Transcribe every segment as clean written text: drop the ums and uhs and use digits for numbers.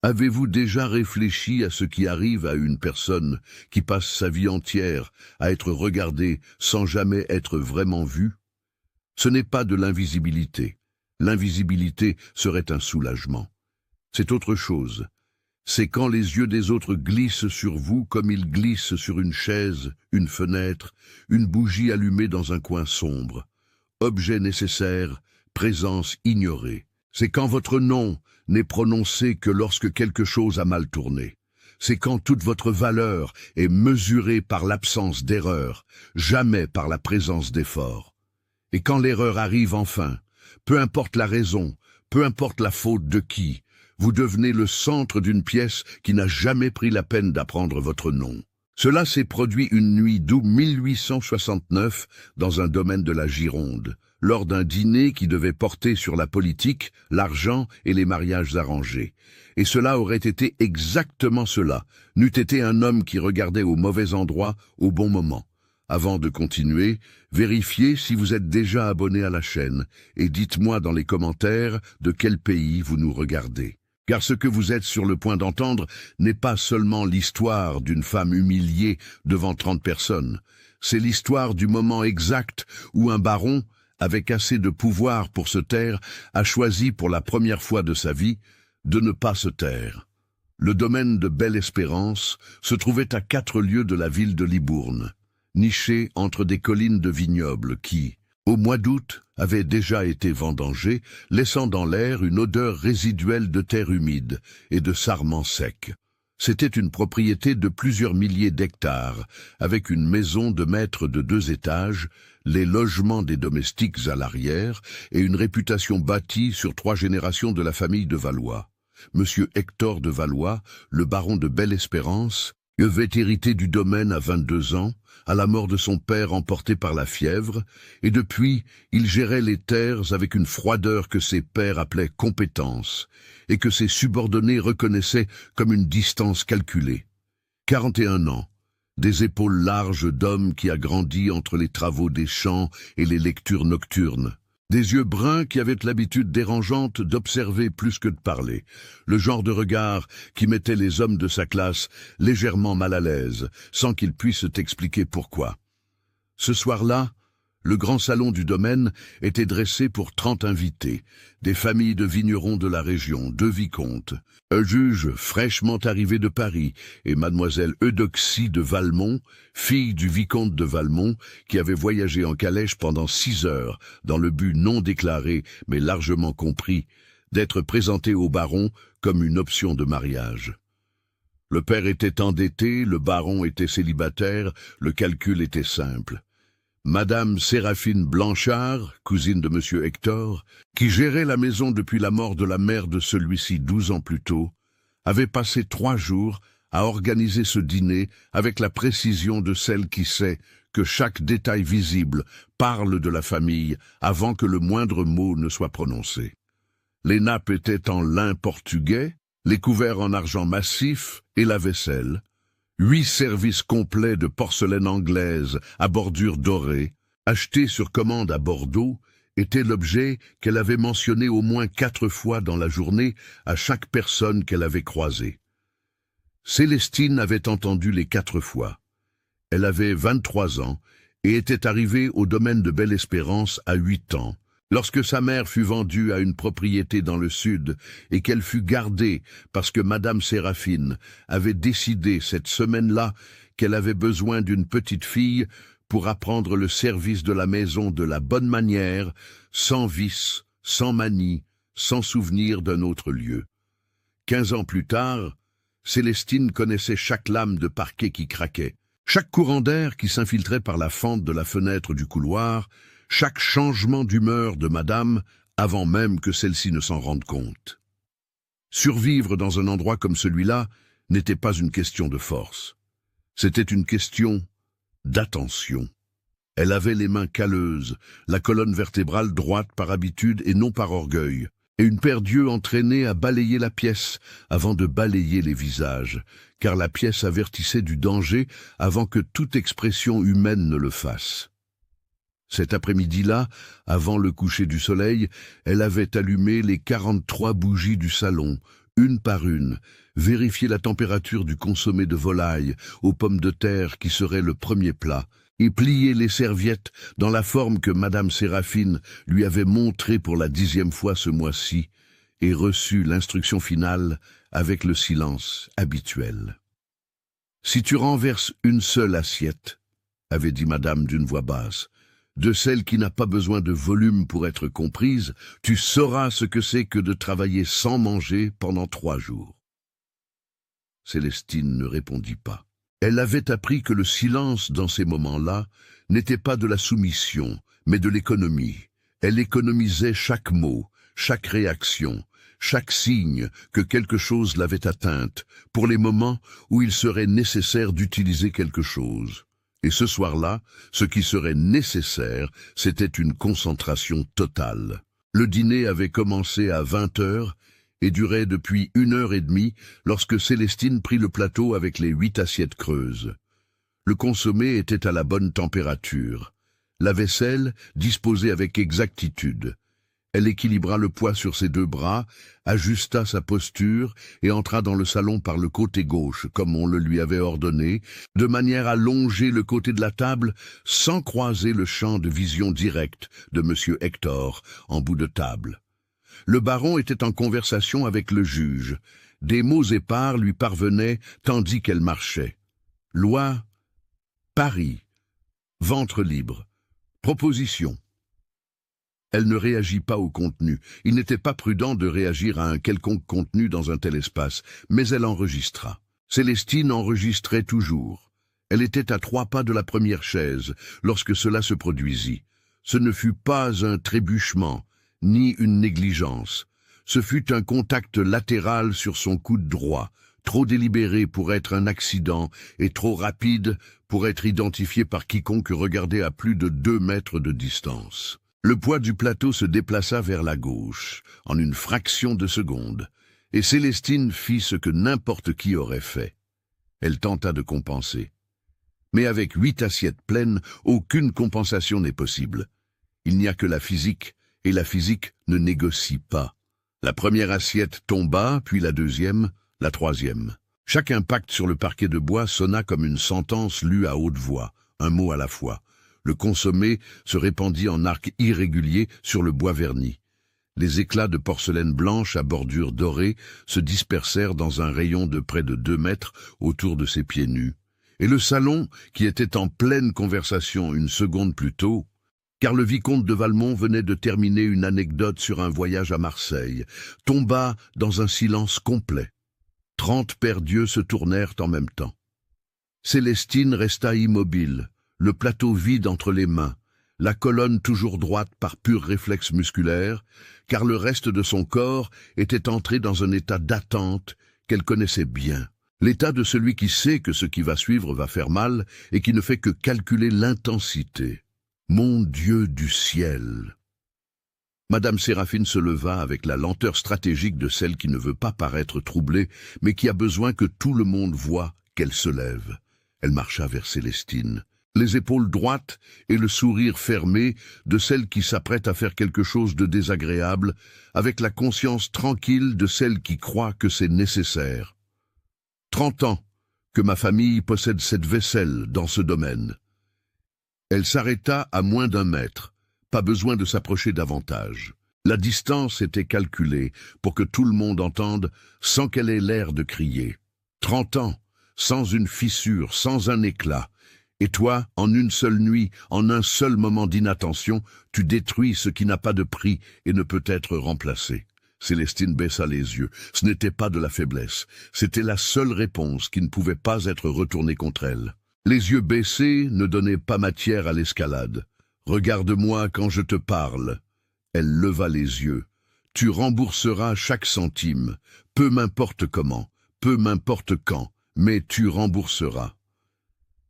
Avez-vous déjà réfléchi à ce qui arrive à une personne qui passe sa vie entière à être regardée sans jamais être vraiment vue? Ce n'est pas de l'invisibilité. L'invisibilité serait un soulagement. C'est autre chose. C'est quand les yeux des autres glissent sur vous comme ils glissent sur une chaise, une fenêtre, une bougie allumée dans un coin sombre. Objet nécessaire, présence ignorée. C'est quand votre nom n'est prononcé que lorsque quelque chose a mal tourné. C'est quand toute votre valeur est mesurée par l'absence d'erreur, jamais par la présence d'effort. Et quand l'erreur arrive enfin, peu importe la raison, peu importe la faute de qui, vous devenez le centre d'une pièce qui n'a jamais pris la peine d'apprendre votre nom. Cela s'est produit une nuit d'août 1869 dans un domaine de la Gironde, lors d'un dîner qui devait porter sur la politique, l'argent et les mariages arrangés. Et cela aurait été exactement cela, n'eût été un homme qui regardait au mauvais endroit au bon moment. Avant de continuer, vérifiez si vous êtes déjà abonné à la chaîne et dites-moi dans les commentaires de quel pays vous nous regardez. Car ce que vous êtes sur le point d'entendre n'est pas seulement l'histoire d'une femme humiliée devant 30 personnes. C'est l'histoire du moment exact où un baron, avec assez de pouvoir pour se taire, a choisi pour la première fois de sa vie de ne pas se taire. Le domaine de Belle-Espérance se trouvait à 4 lieues de la ville de Libourne, niché entre des collines de vignobles qui, au mois d'août, avaient déjà été vendangées, laissant dans l'air une odeur résiduelle de terre humide et de sarments secs. C'était une propriété de plusieurs milliers d'hectares, avec une maison de maître de 2 étages, les logements des domestiques à l'arrière et une réputation bâtie sur 3 générations de la famille de Valois. Monsieur Hector de Valois, le baron de Belle-Espérance, avait hérité du domaine à 22 ans, à la mort de son père emporté par la fièvre, et depuis, il gérait les terres avec une froideur que ses pairs appelaient compétence, et que ses subordonnés reconnaissaient comme une distance calculée. 41 ans, des épaules larges d'homme qui a grandi entre les travaux des champs et les lectures nocturnes. Des yeux bruns qui avaient l'habitude dérangeante d'observer plus que de parler, le genre de regard qui mettait les hommes de sa classe légèrement mal à l'aise, sans qu'ils puissent expliquer pourquoi. Ce soir-là, le grand salon du domaine était dressé pour 30 invités, des familles de vignerons de la région, 2 vicomtes, un juge fraîchement arrivé de Paris et mademoiselle Eudoxie de Valmont, fille du vicomte de Valmont, qui avait voyagé en calèche pendant 6 heures, dans le but non déclaré, mais largement compris, d'être présentée au baron comme une option de mariage. Le père était endetté, le baron était célibataire, le calcul était simple. Madame Séraphine Blanchard, cousine de Monsieur Hector, qui gérait la maison depuis la mort de la mère de celui-ci 12 ans plus tôt, avait passé 3 jours à organiser ce dîner avec la précision de celle qui sait que chaque détail visible parle de la famille avant que le moindre mot ne soit prononcé. Les nappes étaient en lin portugais, les couverts en argent massif et la vaisselle. 8 services complets de porcelaine anglaise à bordure dorée, achetés sur commande à Bordeaux, étaient l'objet qu'elle avait mentionné au moins 4 fois dans la journée à chaque personne qu'elle avait croisée. Célestine avait entendu les 4 fois. Elle avait 23 ans et était arrivée au domaine de Belle-Espérance à 8 ans, lorsque sa mère fut vendue à une propriété dans le sud et qu'elle fut gardée parce que Madame Séraphine avait décidé cette semaine-là qu'elle avait besoin d'une petite fille pour apprendre le service de la maison de la bonne manière, sans vice, sans manie, sans souvenir d'un autre lieu. 15 ans plus tard, Célestine connaissait chaque lame de parquet qui craquait, chaque courant d'air qui s'infiltrait par la fente de la fenêtre du couloir, chaque changement d'humeur de madame, avant même que celle-ci ne s'en rende compte. Survivre dans un endroit comme celui-là n'était pas une question de force. C'était une question d'attention. Elle avait les mains calleuses, la colonne vertébrale droite par habitude et non par orgueil, et une paire d'yeux entraînés à balayer la pièce avant de balayer les visages, car la pièce avertissait du danger avant que toute expression humaine ne le fasse. Cet après-midi-là, avant le coucher du soleil, elle avait allumé les 43 bougies du salon, une par une, vérifier la température du consommé de volaille aux pommes de terre qui serait le premier plat, et plier les serviettes dans la forme que Madame Séraphine lui avait montrée pour la 10e fois ce mois-ci, et reçu l'instruction finale avec le silence habituel. « Si tu renverses une seule assiette, » avait dit Madame d'une voix basse, « de celle qui n'a pas besoin de volume pour être comprise, tu sauras ce que c'est que de travailler sans manger pendant 3 jours. » Célestine ne répondit pas. Elle avait appris que le silence dans ces moments-là n'était pas de la soumission, mais de l'économie. Elle économisait chaque mot, chaque réaction, chaque signe que quelque chose l'avait atteinte, pour les moments où il serait nécessaire d'utiliser quelque chose. Et ce soir-là, ce qui serait nécessaire, c'était une concentration totale. Le dîner avait commencé à 20 heures et durait depuis 1h30 lorsque Célestine prit le plateau avec les 8 assiettes creuses. Le consommé était à la bonne température. La vaisselle disposée avec exactitude. Elle équilibra le poids sur ses 2 bras, ajusta sa posture et entra dans le salon par le côté gauche, comme on le lui avait ordonné, de manière à longer le côté de la table sans croiser le champ de vision direct de M. Hector en bout de table. Le baron était en conversation avec le juge. Des mots épars lui parvenaient tandis qu'elle marchait. Loi, Paris, ventre libre, proposition. Elle ne réagit pas au contenu. Il n'était pas prudent de réagir à un quelconque contenu dans un tel espace, mais elle enregistra. Célestine enregistrait toujours. Elle était à 3 pas de la première chaise lorsque cela se produisit. Ce ne fut pas un trébuchement, ni une négligence. Ce fut un contact latéral sur son coude droit, trop délibéré pour être un accident et trop rapide pour être identifié par quiconque regardait à plus de 2 mètres de distance. Le poids du plateau se déplaça vers la gauche, en une fraction de seconde, et Célestine fit ce que n'importe qui aurait fait. Elle tenta de compenser. Mais avec 8 assiettes pleines, aucune compensation n'est possible. Il n'y a que la physique, et la physique ne négocie pas. La première assiette tomba, puis la deuxième, la troisième. Chaque impact sur le parquet de bois sonna comme une sentence lue à haute voix, un mot à la fois. Le consommé se répandit en arcs irréguliers sur le bois verni. Les éclats de porcelaine blanche à bordure dorée se dispersèrent dans un rayon de près de 2 mètres autour de ses pieds nus. Et le salon, qui était en pleine conversation une seconde plus tôt, car le vicomte de Valmont venait de terminer une anecdote sur un voyage à Marseille, tomba dans un silence complet. 30 paires d'yeux se tournèrent en même temps. Célestine resta immobile, le plateau vide entre les mains, la colonne toujours droite par pur réflexe musculaire, car le reste de son corps était entré dans un état d'attente qu'elle connaissait bien. L'état de celui qui sait que ce qui va suivre va faire mal et qui ne fait que calculer l'intensité. Mon Dieu du ciel! Madame Séraphine se leva avec la lenteur stratégique de celle qui ne veut pas paraître troublée, mais qui a besoin que tout le monde voie qu'elle se lève. Elle marcha vers Célestine, les épaules droites et le sourire fermé de celle qui s'apprête à faire quelque chose de désagréable, avec la conscience tranquille de celle qui croit que c'est nécessaire. 30 ans que ma famille possède cette vaisselle dans ce domaine. Elle s'arrêta à moins d'1 mètre, pas besoin de s'approcher davantage. La distance était calculée pour que tout le monde entende sans qu'elle ait l'air de crier. 30 ans, sans une fissure, sans un éclat. Et toi, en une seule nuit, en un seul moment d'inattention, tu détruis ce qui n'a pas de prix et ne peut être remplacé. Célestine baissa les yeux. Ce n'était pas de la faiblesse. C'était la seule réponse qui ne pouvait pas être retournée contre elle. Les yeux baissés ne donnaient pas matière à l'escalade. « Regarde-moi quand je te parle. » Elle leva les yeux. « Tu rembourseras chaque centime, peu m'importe comment, peu m'importe quand, mais tu rembourseras. »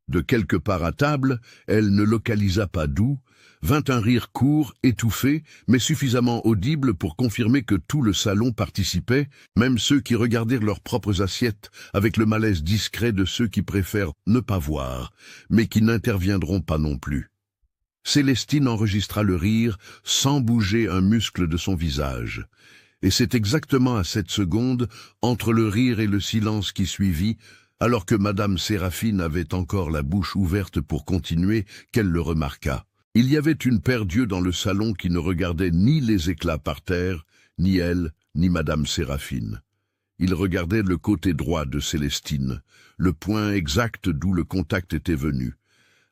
De quelque part à table, elle ne localisa pas d'où, vint un rire court, étouffé, mais suffisamment audible pour confirmer que tout le salon participait, même ceux qui regardèrent leurs propres assiettes, avec le malaise discret de ceux qui préfèrent ne pas voir, mais qui n'interviendront pas non plus. Célestine enregistra le rire sans bouger un muscle de son visage. Et c'est exactement à cette seconde, entre le rire et le silence qui suivit, alors que Madame Séraphine avait encore la bouche ouverte pour continuer, qu'elle le remarqua. Il y avait une paire d'yeux dans le salon qui ne regardaient ni les éclats par terre, ni elle, ni Madame Séraphine. Ils regardaient le côté droit de Célestine, le point exact d'où le contact était venu,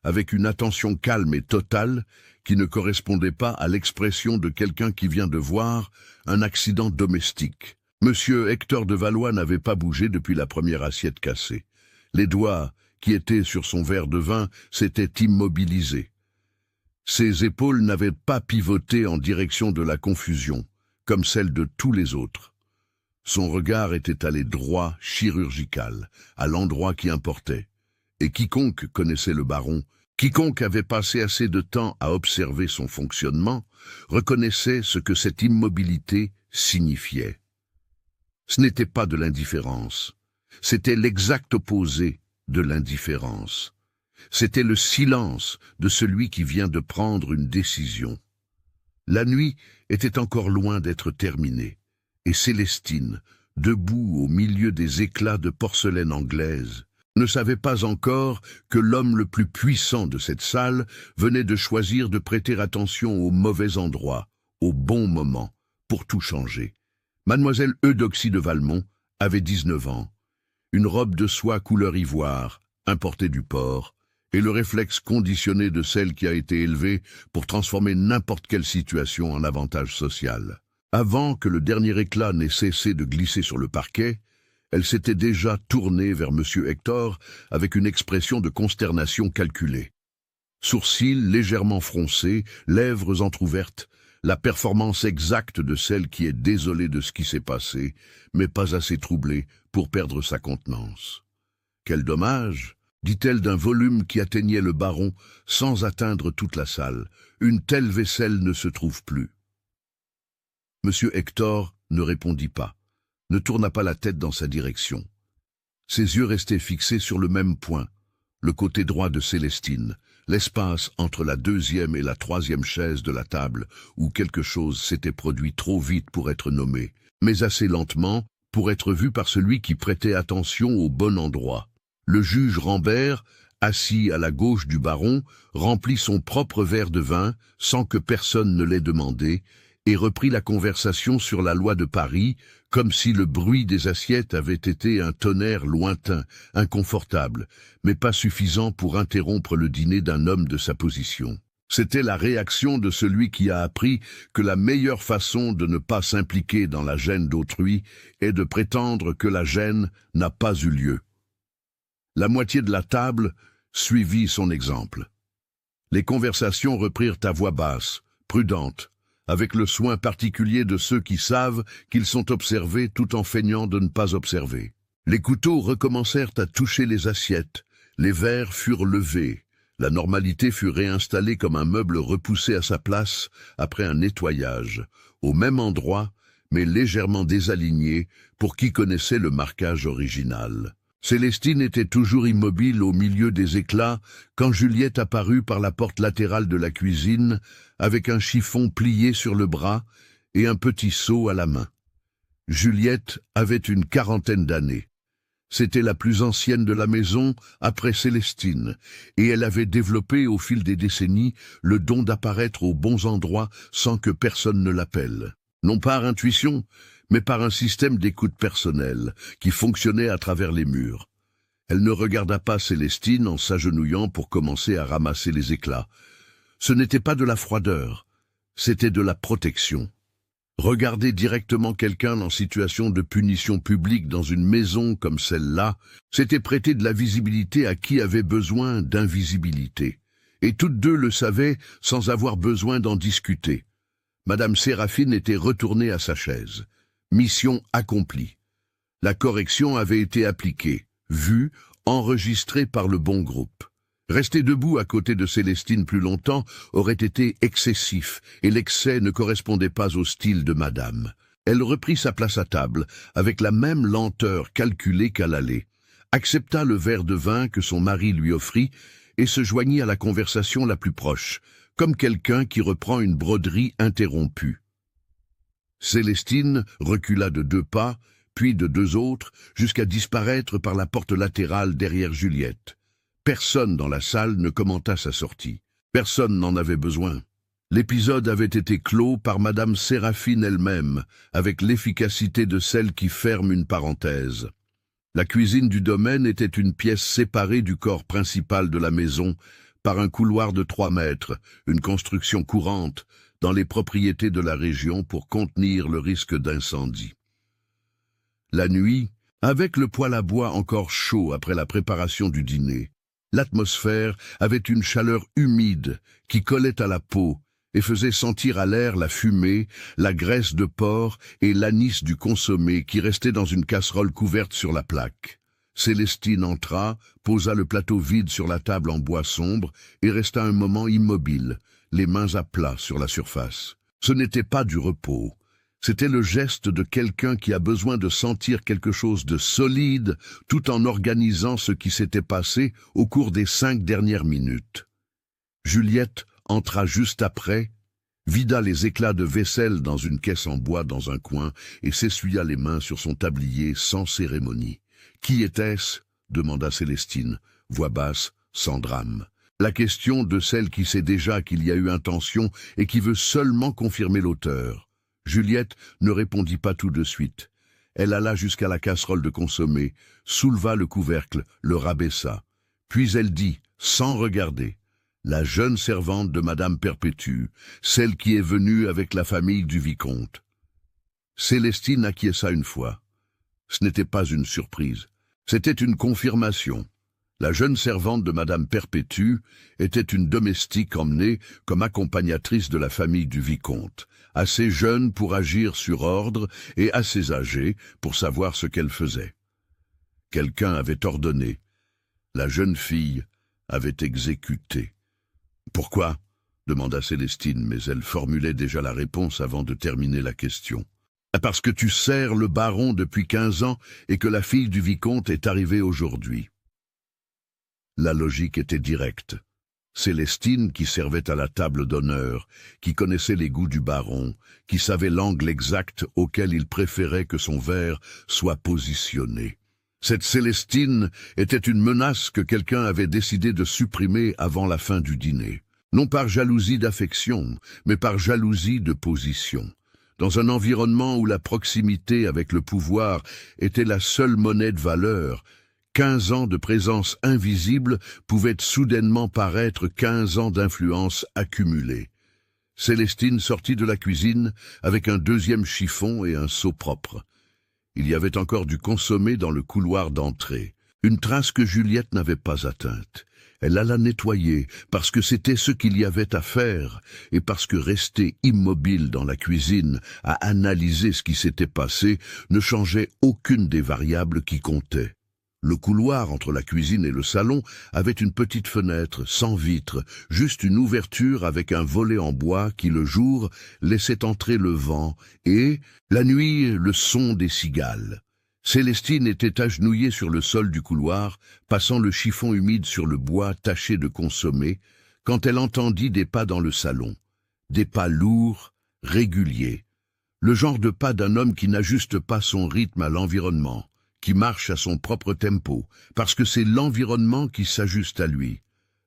avec une attention calme et totale qui ne correspondait pas à l'expression de quelqu'un qui vient de voir un accident domestique. Monsieur Hector de Valois n'avait pas bougé depuis la première assiette cassée. Les doigts, qui étaient sur son verre de vin, s'étaient immobilisés. Ses épaules n'avaient pas pivoté en direction de la confusion, comme celle de tous les autres. Son regard était allé droit, chirurgical, à l'endroit qui importait. Et quiconque connaissait le baron, quiconque avait passé assez de temps à observer son fonctionnement, reconnaissait ce que cette immobilité signifiait. Ce n'était pas de l'indifférence, c'était l'exact opposé de l'indifférence. C'était le silence de celui qui vient de prendre une décision. La nuit était encore loin d'être terminée, et Célestine, debout au milieu des éclats de porcelaine anglaise, ne savait pas encore que l'homme le plus puissant de cette salle venait de choisir de prêter attention au mauvais endroit, au bon moment, pour tout changer. Mademoiselle Eudoxie de Valmont avait 19 ans, une robe de soie couleur ivoire, importée du port, et le réflexe conditionné de celle qui a été élevée pour transformer n'importe quelle situation en avantage social. Avant que le dernier éclat n'ait cessé de glisser sur le parquet, elle s'était déjà tournée vers M. Hector avec une expression de consternation calculée. Sourcils légèrement froncés, lèvres entr'ouvertes, la performance exacte de celle qui est désolée de ce qui s'est passé, mais pas assez troublée pour perdre sa contenance. « Quel dommage !» dit-elle d'un volume qui atteignait le baron sans atteindre toute la salle. « Une telle vaisselle ne se trouve plus. » M. Hector ne répondit pas, ne tourna pas la tête dans sa direction. Ses yeux restaient fixés sur le même point, le côté droit de Célestine, l'espace entre la deuxième et la troisième chaise de la table où quelque chose s'était produit trop vite pour être nommé, mais assez lentement pour être vu par celui qui prêtait attention au bon endroit. Le juge Rambert, assis à la gauche du baron, remplit son propre verre de vin sans que personne ne l'ait demandé et reprit la conversation sur la loi de Paris, comme si le bruit des assiettes avait été un tonnerre lointain, inconfortable, mais pas suffisant pour interrompre le dîner d'un homme de sa position. C'était la réaction de celui qui a appris que la meilleure façon de ne pas s'impliquer dans la gêne d'autrui est de prétendre que la gêne n'a pas eu lieu. La moitié de la table suivit son exemple. Les conversations reprirent à voix basse, prudentes, avec le soin particulier de ceux qui savent qu'ils sont observés tout en feignant de ne pas observer. Les couteaux recommencèrent à toucher les assiettes, les verres furent levés, la normalité fut réinstallée comme un meuble repoussé à sa place après un nettoyage, au même endroit, mais légèrement désaligné pour qui connaissait le marquage original. Célestine était toujours immobile au milieu des éclats quand Juliette apparut par la porte latérale de la cuisine avec un chiffon plié sur le bras et un petit seau à la main. Juliette avait une quarantaine d'années. C'était la plus ancienne de la maison après Célestine, et elle avait développé au fil des décennies le don d'apparaître aux bons endroits sans que personne ne l'appelle. Non par intuition, mais par un système d'écoute personnelle qui fonctionnait à travers les murs. Elle ne regarda pas Célestine en s'agenouillant pour commencer à ramasser les éclats. Ce n'était pas de la froideur, c'était de la protection. Regarder directement quelqu'un en situation de punition publique dans une maison comme celle-là, c'était prêter de la visibilité à qui avait besoin d'invisibilité. Et toutes deux le savaient sans avoir besoin d'en discuter. Madame Séraphine était retournée à sa chaise. Mission accomplie. La correction avait été appliquée, vue, enregistrée par le bon groupe. Rester debout à côté de Célestine plus longtemps aurait été excessif, et l'excès ne correspondait pas au style de madame. Elle reprit sa place à table, avec la même lenteur calculée qu'à l'aller, accepta le verre de vin que son mari lui offrit, et se joignit à la conversation la plus proche, comme quelqu'un qui reprend une broderie interrompue. Célestine recula de 2 pas, puis de 2 autres, jusqu'à disparaître par la porte latérale derrière Juliette. Personne dans la salle ne commenta sa sortie. Personne n'en avait besoin. L'épisode avait été clos par Madame Séraphine elle-même, avec l'efficacité de celle qui ferme une parenthèse. La cuisine du domaine était une pièce séparée du corps principal de la maison par un couloir de 3 mètres, une construction courante dans les propriétés de la région pour contenir le risque d'incendie. La nuit, avec le poêle à bois encore chaud après la préparation du dîner, l'atmosphère avait une chaleur humide qui collait à la peau et faisait sentir à l'air la fumée, la graisse de porc et l'anis du consommé qui restait dans une casserole couverte sur la plaque. Célestine entra, posa le plateau vide sur la table en bois sombre et resta un moment immobile, les mains à plat sur la surface. Ce n'était pas du repos. C'était le geste de quelqu'un qui a besoin de sentir quelque chose de solide tout en organisant ce qui s'était passé au cours des 5 dernières minutes. Juliette entra juste après, vida les éclats de vaisselle dans une caisse en bois dans un coin et s'essuya les mains sur son tablier sans cérémonie. « Qui était-ce » demanda Célestine, voix basse, sans drame. La question de celle qui sait déjà qu'il y a eu intention et qui veut seulement confirmer l'auteur. Juliette ne répondit pas tout de suite. Elle alla jusqu'à la casserole de consommé, souleva le couvercle, le rabaissa. Puis elle dit, sans regarder, « La jeune servante de Madame Perpétue, celle qui est venue avec la famille du vicomte. » Célestine acquiesça une fois. Ce n'était pas une surprise, c'était une confirmation. La jeune servante de Madame Perpétue était une domestique emmenée comme accompagnatrice de la famille du vicomte, assez jeune pour agir sur ordre et assez âgée pour savoir ce qu'elle faisait. Quelqu'un avait ordonné. La jeune fille avait exécuté. « Pourquoi ?» demanda Célestine, mais elle formulait déjà la réponse avant de terminer la question. « Parce que tu sers le baron depuis 15 ans et que la fille du vicomte est arrivée aujourd'hui. » La logique était directe. Célestine, qui servait à la table d'honneur, qui connaissait les goûts du baron, qui savait l'angle exact auquel il préférait que son verre soit positionné. Cette Célestine était une menace que quelqu'un avait décidé de supprimer avant la fin du dîner. Non par jalousie d'affection, mais par jalousie de position. Dans un environnement où la proximité avec le pouvoir était la seule monnaie de valeur, 15 ans de présence invisible pouvaient soudainement paraître 15 ans d'influence accumulée. Célestine sortit de la cuisine avec un 2e chiffon et un seau propre. Il y avait encore du consommé dans le couloir d'entrée, une trace que Juliette n'avait pas atteinte. Elle alla nettoyer, parce que c'était ce qu'il y avait à faire, et parce que rester immobile dans la cuisine, à analyser ce qui s'était passé, ne changeait aucune des variables qui comptaient. Le couloir entre la cuisine et le salon avait une petite fenêtre, sans vitre, juste une ouverture avec un volet en bois qui, le jour, laissait entrer le vent et, la nuit, le son des cigales. Célestine était agenouillée sur le sol du couloir, passant le chiffon humide sur le bois taché de consommé, quand elle entendit des pas dans le salon. Des pas lourds, réguliers. Le genre de pas d'un homme qui n'ajuste pas son rythme à l'environnement, qui marche à son propre tempo, parce que c'est l'environnement qui s'ajuste à lui.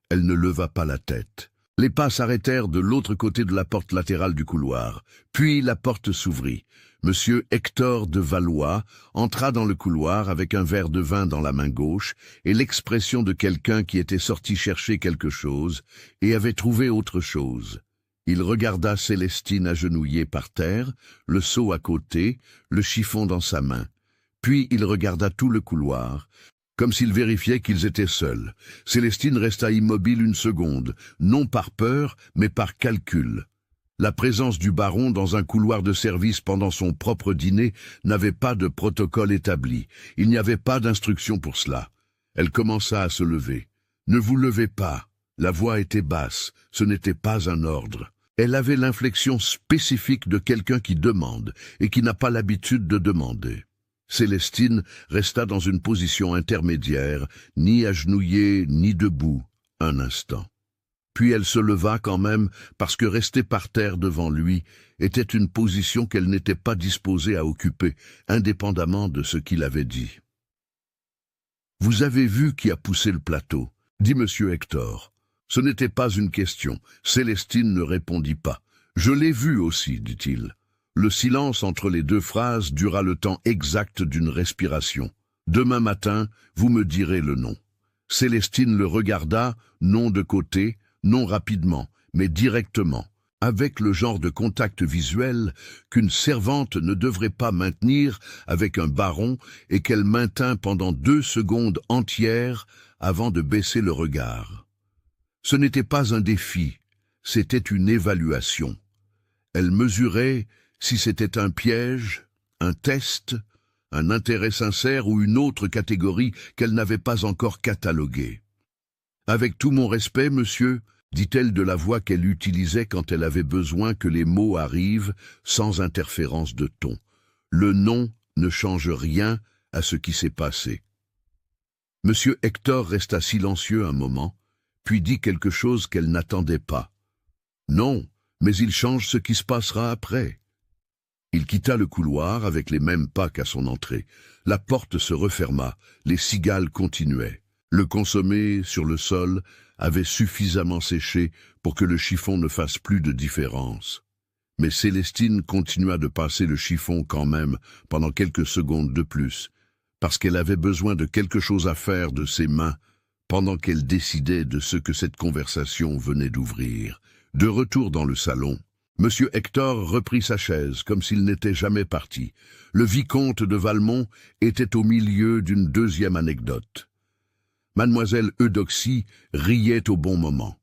Elle ne leva pas la tête. Les pas s'arrêtèrent de l'autre côté de la porte latérale du couloir, puis la porte s'ouvrit. Monsieur Hector de Valois entra dans le couloir avec un verre de vin dans la main gauche et l'expression de quelqu'un qui était sorti chercher quelque chose et avait trouvé autre chose. Il regarda Célestine agenouillée par terre, le seau à côté, le chiffon dans sa main. Puis il regarda tout le couloir, comme s'il vérifiait qu'ils étaient seuls. Célestine resta immobile une seconde, non par peur, mais par calcul. La présence du baron dans un couloir de service pendant son propre dîner n'avait pas de protocole établi. Il n'y avait pas d'instruction pour cela. Elle commença à se lever. « Ne vous levez pas !» La voix était basse, ce n'était pas un ordre. Elle avait l'inflexion spécifique de quelqu'un qui demande et qui n'a pas l'habitude de demander. Célestine resta dans une position intermédiaire, ni agenouillée ni debout, un instant. Puis elle se leva quand même, parce que rester par terre devant lui était une position qu'elle n'était pas disposée à occuper, indépendamment de ce qu'il avait dit. « Vous avez vu qui a poussé le plateau ?» dit M. Hector. Ce n'était pas une question. Célestine ne répondit pas. « Je l'ai vu aussi, dit-il. » Le silence entre les deux phrases dura le temps exact d'une respiration. « Demain matin, vous me direz le nom. » Célestine le regarda, non de côté, non rapidement, mais directement, avec le genre de contact visuel qu'une servante ne devrait pas maintenir avec un baron et qu'elle maintint pendant 2 secondes entières avant de baisser le regard. Ce n'était pas un défi, c'était une évaluation. Elle mesurait si c'était un piège, un test, un intérêt sincère ou une autre catégorie qu'elle n'avait pas encore cataloguée. « Avec tout mon respect, monsieur, » dit-elle de la voix qu'elle utilisait quand elle avait besoin que les mots arrivent sans interférence de ton. Le nom ne change rien à ce qui s'est passé. Monsieur Hector resta silencieux un moment, puis dit quelque chose qu'elle n'attendait pas. Non, mais il change ce qui se passera après. Il quitta le couloir avec les mêmes pas qu'à son entrée. La porte se referma, les cigales continuaient. Le consommé, sur le sol, avait suffisamment séché pour que le chiffon ne fasse plus de différence. Mais Célestine continua de passer le chiffon quand même pendant quelques secondes de plus, parce qu'elle avait besoin de quelque chose à faire de ses mains pendant qu'elle décidait de ce que cette conversation venait d'ouvrir. De retour dans le salon, M. Hector reprit sa chaise comme s'il n'était jamais parti. Le vicomte de Valmont était au milieu d'une deuxième anecdote. Mademoiselle Eudoxie riait au bon moment.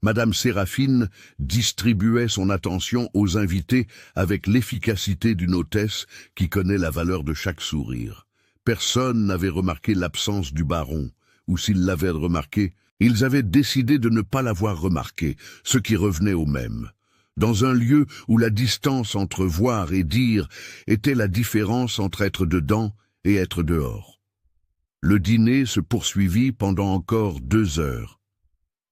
Madame Séraphine distribuait son attention aux invités avec l'efficacité d'une hôtesse qui connaît la valeur de chaque sourire. Personne n'avait remarqué l'absence du baron, ou s'ils l'avaient remarqué, ils avaient décidé de ne pas l'avoir remarqué, ce qui revenait au même. Dans un lieu où la distance entre voir et dire était la différence entre être dedans et être dehors. Le dîner se poursuivit pendant encore 2 heures.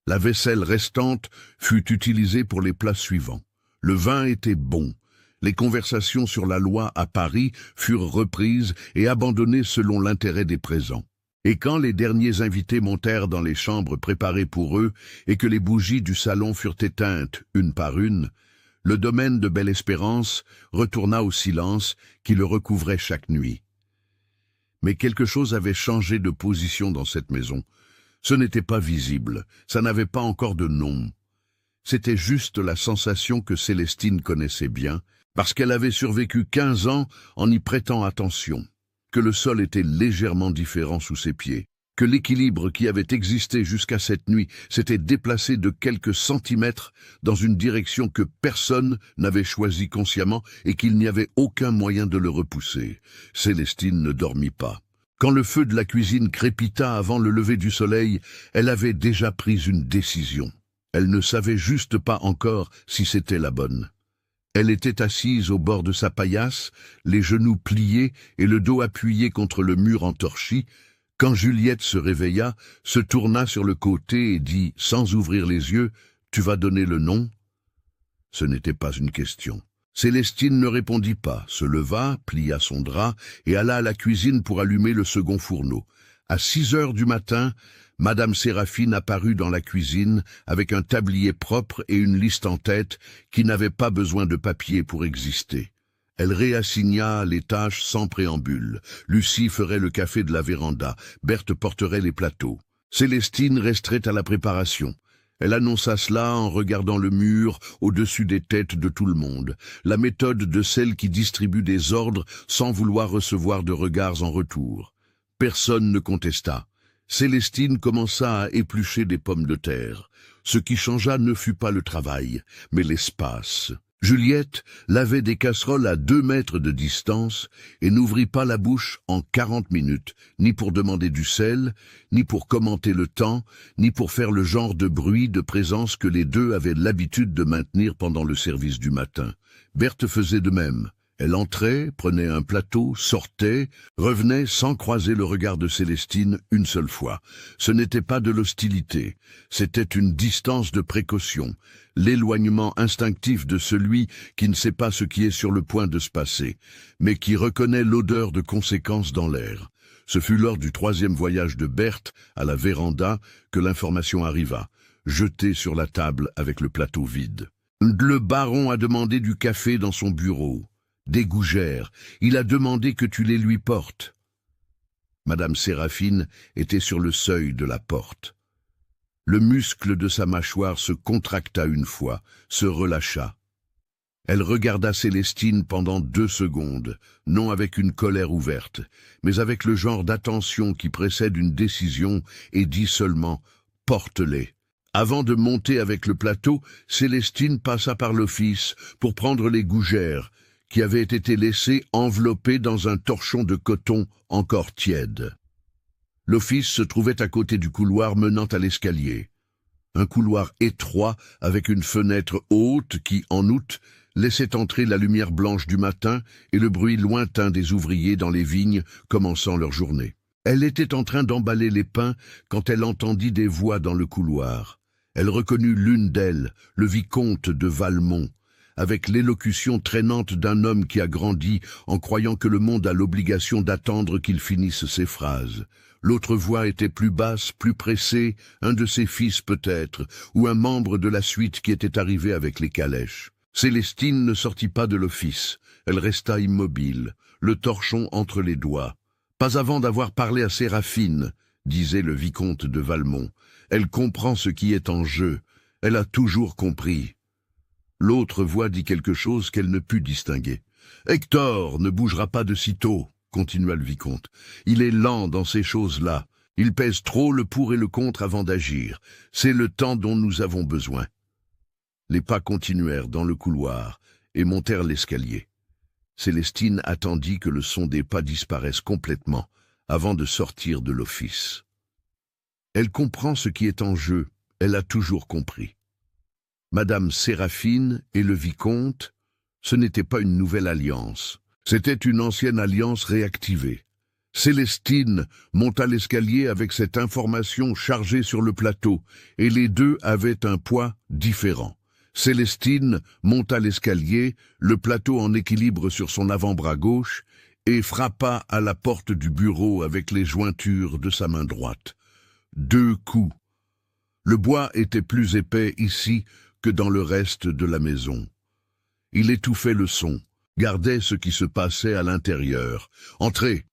La vaisselle restante fut utilisée pour les plats suivants. Le vin était bon. Les conversations sur la loi à Paris furent reprises et abandonnées selon l'intérêt des présents. Et quand les derniers invités montèrent dans les chambres préparées pour eux et que les bougies du salon furent éteintes une par une, le domaine de Belle-Espérance retourna au silence qui le recouvrait chaque nuit. Mais quelque chose avait changé de position dans cette maison. Ce n'était pas visible, ça n'avait pas encore de nom. C'était juste la sensation que Célestine connaissait bien, parce qu'elle avait survécu 15 ans en y prêtant attention, que le sol était légèrement différent sous ses pieds, que l'équilibre qui avait existé jusqu'à cette nuit s'était déplacé de quelques centimètres dans une direction que personne n'avait choisie consciemment et qu'il n'y avait aucun moyen de le repousser. Célestine ne dormit pas. Quand le feu de la cuisine crépita avant le lever du soleil, elle avait déjà pris une décision. Elle ne savait juste pas encore si c'était la bonne. Elle était assise au bord de sa paillasse, les genoux pliés et le dos appuyé contre le mur entorchi, quand Juliette se réveilla, se tourna sur le côté et dit, sans ouvrir les yeux, « Tu vas donner le nom ?» Ce n'était pas une question. Célestine ne répondit pas, se leva, plia son drap et alla à la cuisine pour allumer le second fourneau. À 6 heures du matin, Madame Séraphine apparut dans la cuisine avec un tablier propre et une liste en tête qui n'avait pas besoin de papier pour exister. Elle réassigna les tâches sans préambule. Lucie ferait le café de la véranda, Berthe porterait les plateaux. Célestine resterait à la préparation. Elle annonça cela en regardant le mur au-dessus des têtes de tout le monde, la méthode de celle qui distribue des ordres sans vouloir recevoir de regards en retour. Personne ne contesta. Célestine commença à éplucher des pommes de terre. Ce qui changea ne fut pas le travail, mais l'espace. Juliette lavait des casseroles à 2 mètres de distance et n'ouvrit pas la bouche en 40 minutes, ni pour demander du sel, ni pour commenter le temps, ni pour faire le genre de bruit de présence que les deux avaient l'habitude de maintenir pendant le service du matin. Berthe faisait de même. Elle entrait, prenait un plateau, sortait, revenait sans croiser le regard de Célestine une seule fois. Ce n'était pas de l'hostilité, c'était une distance de précaution, l'éloignement instinctif de celui qui ne sait pas ce qui est sur le point de se passer, mais qui reconnaît l'odeur de conséquences dans l'air. Ce fut lors du 3e voyage de Berthe à la véranda que l'information arriva, jetée sur la table avec le plateau vide. Le baron a demandé du café dans son bureau. Des gougères, il a demandé que tu les lui portes. Madame Séraphine était sur le seuil de la porte. Le muscle de sa mâchoire se contracta une fois, se relâcha. Elle regarda Célestine pendant 2 secondes, non avec une colère ouverte, mais avec le genre d'attention qui précède une décision, et dit seulement « porte-les ». Avant de monter avec le plateau, Célestine passa par l'office pour prendre les gougères, qui avaient été laissées enveloppées dans un torchon de coton encore tiède. L'office se trouvait à côté du couloir menant à l'escalier. Un couloir étroit avec une fenêtre haute qui, en août, laissait entrer la lumière blanche du matin et le bruit lointain des ouvriers dans les vignes commençant leur journée. Elle était en train d'emballer les pains quand elle entendit des voix dans le couloir. Elle reconnut l'une d'elles, le vicomte de Valmont, avec l'élocution traînante d'un homme qui a grandi en croyant que le monde a l'obligation d'attendre qu'il finisse ses phrases. L'autre voix était plus basse, plus pressée, un de ses fils peut-être, ou un membre de la suite qui était arrivé avec les calèches. Célestine ne sortit pas de l'office. Elle resta immobile, le torchon entre les doigts. Pas avant d'avoir parlé à Séraphine, disait le vicomte de Valmont. Elle comprend ce qui est en jeu. Elle a toujours compris. L'autre voix dit quelque chose qu'elle ne put distinguer. « Hector ne bougera pas de sitôt, » continua le vicomte. « Il est lent dans ces choses-là. Il pèse trop le pour et le contre avant d'agir. C'est le temps dont nous avons besoin. » Les pas continuèrent dans le couloir et montèrent l'escalier. Célestine attendit que le son des pas disparaisse complètement avant de sortir de l'office. Elle comprend ce qui est en jeu, elle a toujours compris. Madame Séraphine et le vicomte, ce n'était pas une nouvelle alliance, c'était une ancienne alliance réactivée. Célestine monta l'escalier avec cette information chargée sur le plateau, et les deux avaient un poids différent. Célestine monta l'escalier, le plateau en équilibre sur son avant-bras gauche, et frappa à la porte du bureau avec les jointures de sa main droite. 2 coups. Le bois était plus épais ici que dans le reste de la maison. Il étouffait le son, gardait ce qui se passait à l'intérieur. « Entrez !»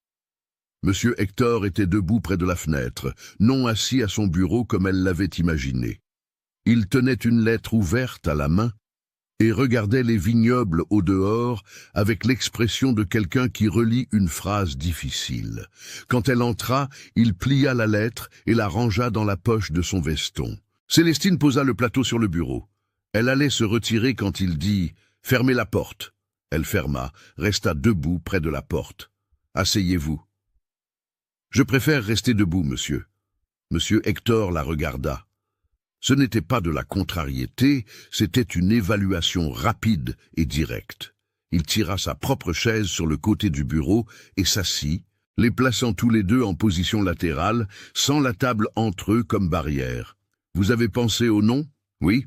Monsieur Hector était debout près de la fenêtre, non assis à son bureau comme elle l'avait imaginé. Il tenait une lettre ouverte à la main et regardait les vignobles au dehors avec l'expression de quelqu'un qui relit une phrase difficile. Quand elle entra, il plia la lettre et la rangea dans la poche de son veston. Célestine posa le plateau sur le bureau. Elle allait se retirer quand il dit « Fermez la porte ». Elle ferma, resta debout près de la porte. « Asseyez-vous ». « Je préfère rester debout, monsieur. » Monsieur Hector la regarda. Ce n'était pas de la contrariété, c'était une évaluation rapide et directe. Il tira sa propre chaise sur le côté du bureau et s'assit, les plaçant tous les deux en position latérale, sans la table entre eux comme barrière. « Vous avez pensé au nom ? Oui.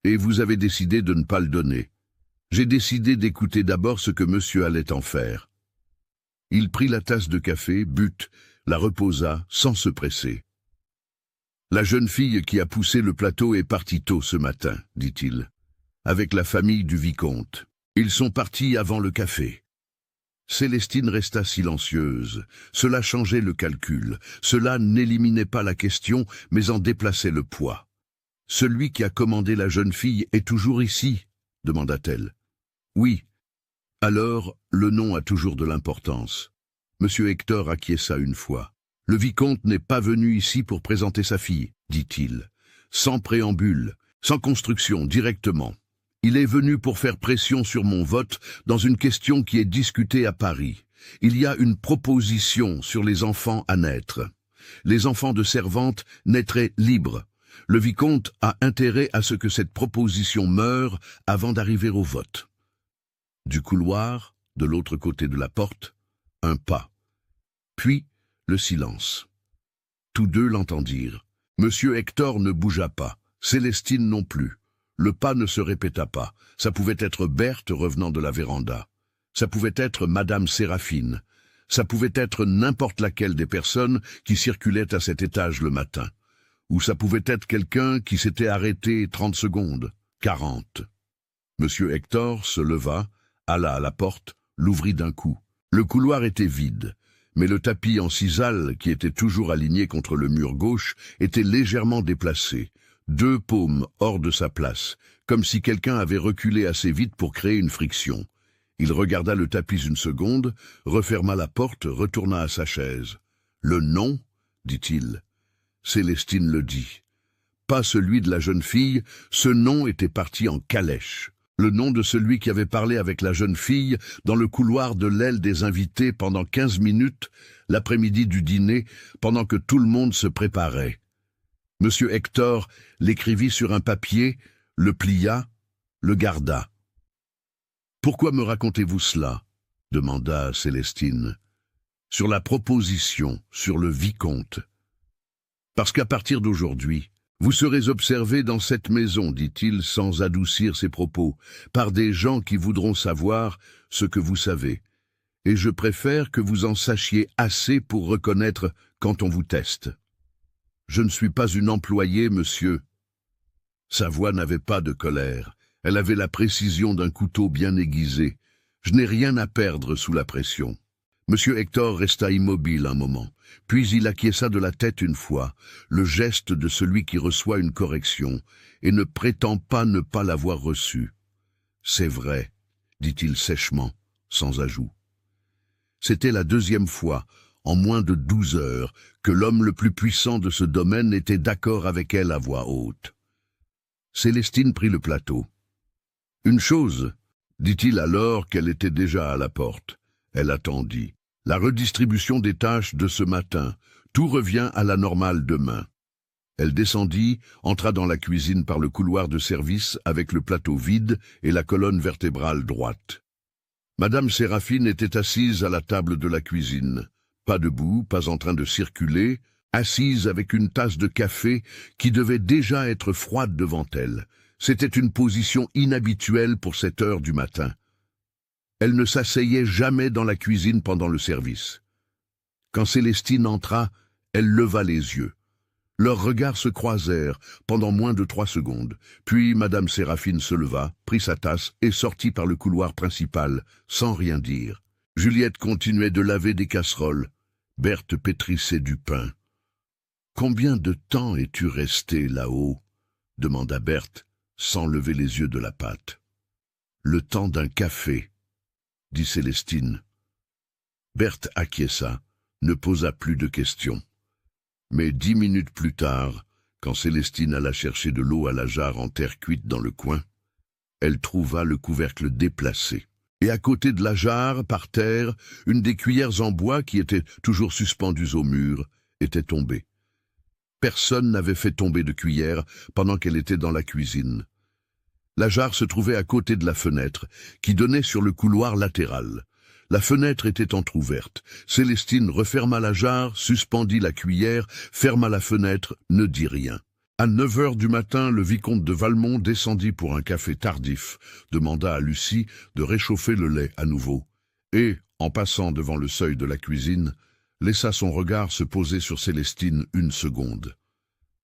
Et vous avez décidé de ne pas le donner. J'ai décidé d'écouter d'abord ce que monsieur allait en faire. » Il prit la tasse de café, but, la reposa sans se presser. « La jeune fille qui a poussé le plateau est partie tôt ce matin, dit-il, avec la famille du vicomte. Ils sont partis avant le café. » Célestine resta silencieuse. Cela changeait le calcul. Cela n'éliminait pas la question, mais en déplaçait le poids. « Celui qui a commandé la jeune fille est toujours ici ?» demanda-t-elle. « Oui. » « Alors, le nom a toujours de l'importance. » Monsieur Hector acquiesça une fois. « Le vicomte n'est pas venu ici pour présenter sa fille, dit-il. Sans préambule, sans construction, directement. Il est venu pour faire pression sur mon vote dans une question qui est discutée à Paris. Il y a une proposition sur les enfants à naître. Les enfants de servantes naîtraient libres. Le vicomte a intérêt à ce que cette proposition meure avant d'arriver au vote. Du couloir, de l'autre côté de la porte, un pas. Puis, le silence. Tous deux l'entendirent. Monsieur Hector ne bougea pas, Célestine non plus. Le pas ne se répéta pas. Ça pouvait être Berthe revenant de la véranda. Ça pouvait être Madame Séraphine. Ça pouvait être n'importe laquelle des personnes qui circulaient à cet étage le matin. Ou ça pouvait être quelqu'un qui s'était arrêté 30 secondes, 40. Monsieur Hector se leva, alla à la porte, l'ouvrit d'un coup. Le couloir était vide, mais le tapis en sisal, qui était toujours aligné contre le mur gauche, était légèrement déplacé, 2 paumes hors de sa place, comme si quelqu'un avait reculé assez vite pour créer une friction. Il regarda le tapis une seconde, referma la porte, retourna à sa chaise. « Le nom ?» dit-il. Célestine le dit. Pas celui de la jeune fille, ce nom était parti en calèche. Le nom de celui qui avait parlé avec la jeune fille dans le couloir de l'aile des invités pendant 15 minutes, l'après-midi du dîner, pendant que tout le monde se préparait. Monsieur Hector l'écrivit sur un papier, le plia, le garda. « Pourquoi me racontez-vous cela ?» demanda Célestine. « Sur la proposition, sur le vicomte. »« Parce qu'à partir d'aujourd'hui, vous serez observé dans cette maison, dit-il sans adoucir ses propos, par des gens qui voudront savoir ce que vous savez. Et je préfère que vous en sachiez assez pour reconnaître quand on vous teste. Je ne suis pas une employée, monsieur. » Sa voix n'avait pas de colère. Elle avait la précision d'un couteau bien aiguisé. Je n'ai rien à perdre sous la pression. Monsieur Hector resta immobile un moment, puis il acquiesça de la tête une fois, le geste de celui qui reçoit une correction, et ne prétend pas ne pas l'avoir reçue. « C'est vrai, » dit-il sèchement, sans ajout. C'était la 2e fois, en moins de 12 heures, que l'homme le plus puissant de ce domaine était d'accord avec elle à voix haute. Célestine prit le plateau. « Une chose, » dit-il alors qu'elle était déjà à la porte. Elle attendit. « La redistribution des tâches de ce matin. Tout revient à la normale demain. » Elle descendit, entra dans la cuisine par le couloir de service avec le plateau vide et la colonne vertébrale droite. Madame Séraphine était assise à la table de la cuisine, pas debout, pas en train de circuler, assise avec une tasse de café qui devait déjà être froide devant elle. C'était une position inhabituelle pour cette heure du matin. Elle ne s'asseyait jamais dans la cuisine pendant le service. Quand Célestine entra, elle leva les yeux. Leurs regards se croisèrent pendant moins de 3 secondes. Puis Madame Séraphine se leva, prit sa tasse et sortit par le couloir principal, sans rien dire. Juliette continuait de laver des casseroles. Berthe pétrissait du pain. « Combien de temps es-tu restée là-haut » demanda Berthe, sans lever les yeux de la pâte. « Le temps d'un café, » dit Célestine. Berthe acquiesça, ne posa plus de questions. Mais 10 minutes plus tard, quand Célestine alla chercher de l'eau à la jarre en terre cuite dans le coin, elle trouva le couvercle déplacé. Et à côté de la jarre, par terre, une des cuillères en bois qui étaient toujours suspendues au mur était tombée. Personne n'avait fait tomber de cuillère pendant qu'elle était dans la cuisine. La jarre se trouvait à côté de la fenêtre, qui donnait sur le couloir latéral. La fenêtre était entr'ouverte. Célestine referma la jarre, suspendit la cuillère, ferma la fenêtre, ne dit rien. À 9 heures du matin, le vicomte de Valmont descendit pour un café tardif, demanda à Lucie de réchauffer le lait à nouveau, et, en passant devant le seuil de la cuisine, laissa son regard se poser sur Célestine 1 seconde.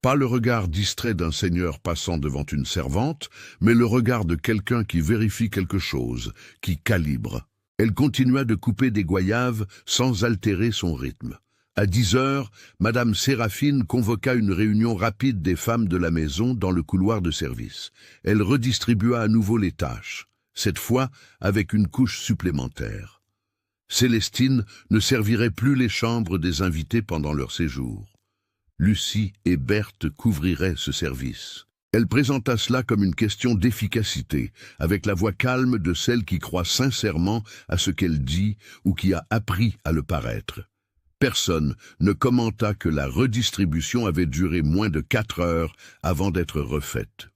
Pas le regard distrait d'un seigneur passant devant une servante, mais le regard de quelqu'un qui vérifie quelque chose, qui calibre. Elle continua de couper des goyaves sans altérer son rythme. À 10 heures, Madame Séraphine convoqua une réunion rapide des femmes de la maison dans le couloir de service. Elle redistribua à nouveau les tâches, cette fois avec une couche supplémentaire. Célestine ne servirait plus les chambres des invités pendant leur séjour. Lucie et Berthe couvriraient ce service. Elle présenta cela comme une question d'efficacité, avec la voix calme de celle qui croit sincèrement à ce qu'elle dit ou qui a appris à le paraître. Personne ne commenta que la redistribution avait duré moins de 4 heures avant d'être refaite.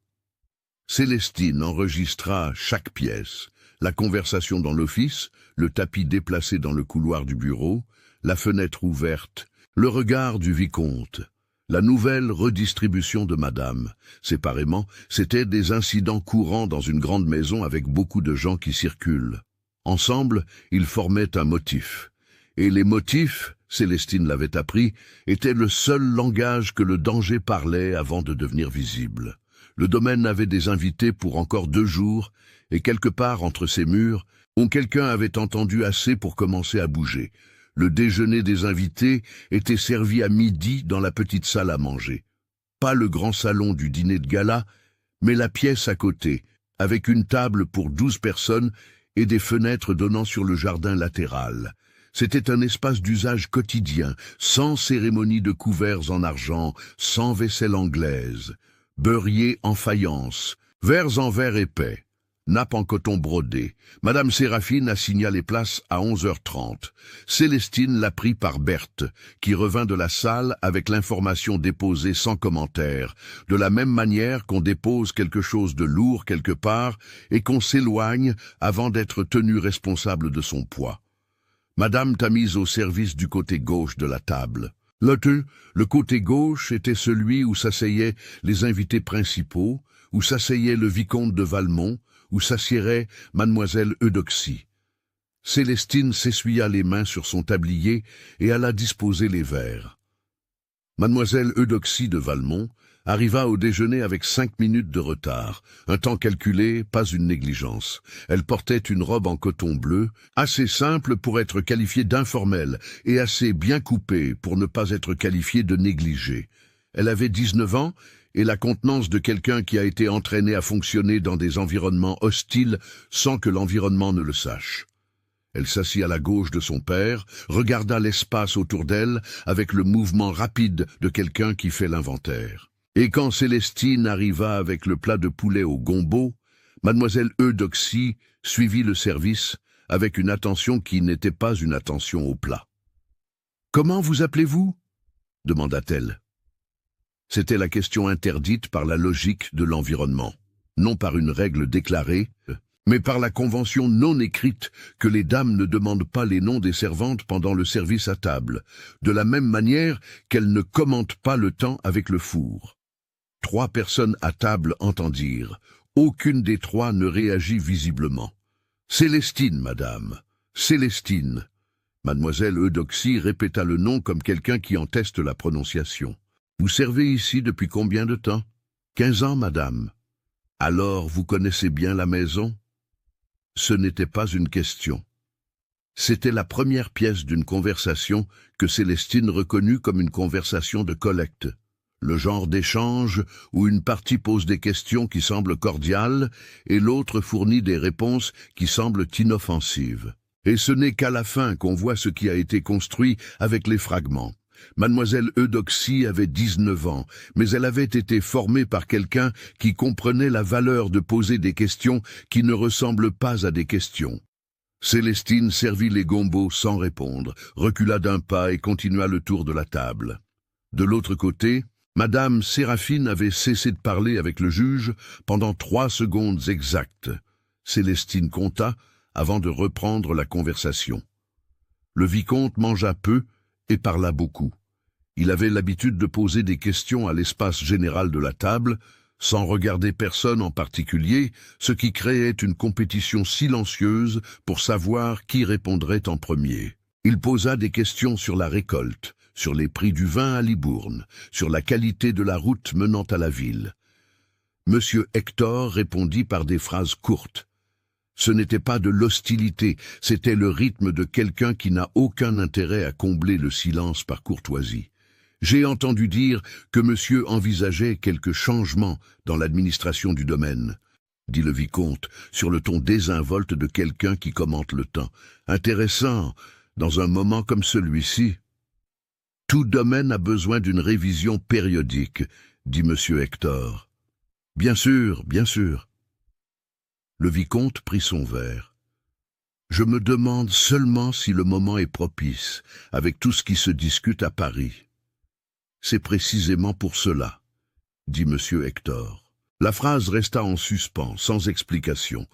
Célestine enregistra chaque pièce, La conversation dans l'office, le tapis déplacé dans le couloir du bureau, la fenêtre ouverte, le regard du vicomte, la nouvelle redistribution de madame. Séparément, c'étaient des incidents courants dans une grande maison avec beaucoup de gens qui circulent. Ensemble, ils formaient un motif. Et les motifs, Célestine l'avait appris, étaient le seul langage que le danger parlait avant de devenir visible. Le domaine avait des invités pour encore 2 jours, et quelque part entre ces murs, où quelqu'un avait entendu assez pour commencer à bouger. Le déjeuner des invités était servi à midi dans la petite salle à manger. Pas le grand salon du dîner de gala, mais la pièce à côté, avec une table pour 12 personnes et des fenêtres donnant sur le jardin latéral. C'était un espace d'usage quotidien, sans cérémonie de couverts en argent, sans vaisselle anglaise, beurrier en faïence, verres en verre épais, nappe en coton brodé. Madame Séraphine assigna les places à 11h30. Célestine la prit par Berthe, qui revint de la salle avec l'information déposée sans commentaire, de la même manière qu'on dépose quelque chose de lourd quelque part et qu'on s'éloigne avant d'être tenu responsable de son poids. Madame t'a mise au service du côté gauche de la table. Le côté gauche était celui où s'asseyaient les invités principaux, où s'asseyait le vicomte de Valmont, où s'assiérait mademoiselle Eudoxie. Célestine s'essuya les mains sur son tablier et alla disposer les verres. Mademoiselle Eudoxie de Valmont arriva au déjeuner avec 5 minutes de retard, un temps calculé, pas une négligence. Elle portait une robe en coton bleu, assez simple pour être qualifiée d'informelle et assez bien coupée pour ne pas être qualifiée de négligée. Elle avait 19 ans et la contenance de quelqu'un qui a été entraîné à fonctionner dans des environnements hostiles sans que l'environnement ne le sache. Elle s'assit à la gauche de son père, regarda l'espace autour d'elle avec le mouvement rapide de quelqu'un qui fait l'inventaire. Et quand Célestine arriva avec le plat de poulet au gombo, mademoiselle Eudoxie suivit le service avec une attention qui n'était pas une attention au plat. « Comment vous appelez-vous » demanda-t-elle. C'était la question interdite par la logique de l'environnement, non par une règle déclarée, mais par la convention non écrite que les dames ne demandent pas les noms des servantes pendant le service à table, de la même manière qu'elles ne commentent pas le temps avec le four. 3 personnes à table entendirent. Aucune des 3 ne réagit visiblement. « Célestine, madame, Célestine !» Mademoiselle Eudoxie répéta le nom comme quelqu'un qui en teste la prononciation. « Vous servez ici depuis combien de temps ?»« 15 ans, madame. »« Alors, vous connaissez bien la maison ?» Ce n'était pas une question. C'était la première pièce d'une conversation que Célestine reconnut comme une conversation de collecte. Le genre d'échange où une partie pose des questions qui semblent cordiales et l'autre fournit des réponses qui semblent inoffensives. Et ce n'est qu'à la fin qu'on voit ce qui a été construit avec les fragments. Mademoiselle Eudoxie avait 19 ans, mais elle avait été formée par quelqu'un qui comprenait la valeur de poser des questions qui ne ressemblent pas à des questions. Célestine servit les gombos sans répondre, recula d'un pas et continua le tour de la table. De l'autre côté, Madame Séraphine avait cessé de parler avec le juge pendant 3 secondes exactes. Célestine compta avant de reprendre la conversation. Le vicomte mangea peu et parla beaucoup. Il avait l'habitude de poser des questions à l'espace général de la table, sans regarder personne en particulier, ce qui créait une compétition silencieuse pour savoir qui répondrait en premier. Il posa des questions sur la récolte, sur les prix du vin à Libourne, sur la qualité de la route menant à la ville. Monsieur Hector répondit par des phrases courtes. Ce n'était pas de l'hostilité, c'était le rythme de quelqu'un qui n'a aucun intérêt à combler le silence par courtoisie. J'ai entendu dire que monsieur envisageait quelques changements dans l'administration du domaine, dit le vicomte, sur le ton désinvolte de quelqu'un qui commente le temps. Intéressant, dans un moment comme celui-ci. Tout domaine a besoin d'une révision périodique, dit monsieur Hector. Bien sûr, bien sûr. Le vicomte prit son verre. Je me demande seulement si le moment est propice, avec tout ce qui se discute à Paris. C'est précisément pour cela, dit monsieur Hector. La phrase resta en suspens, sans explication.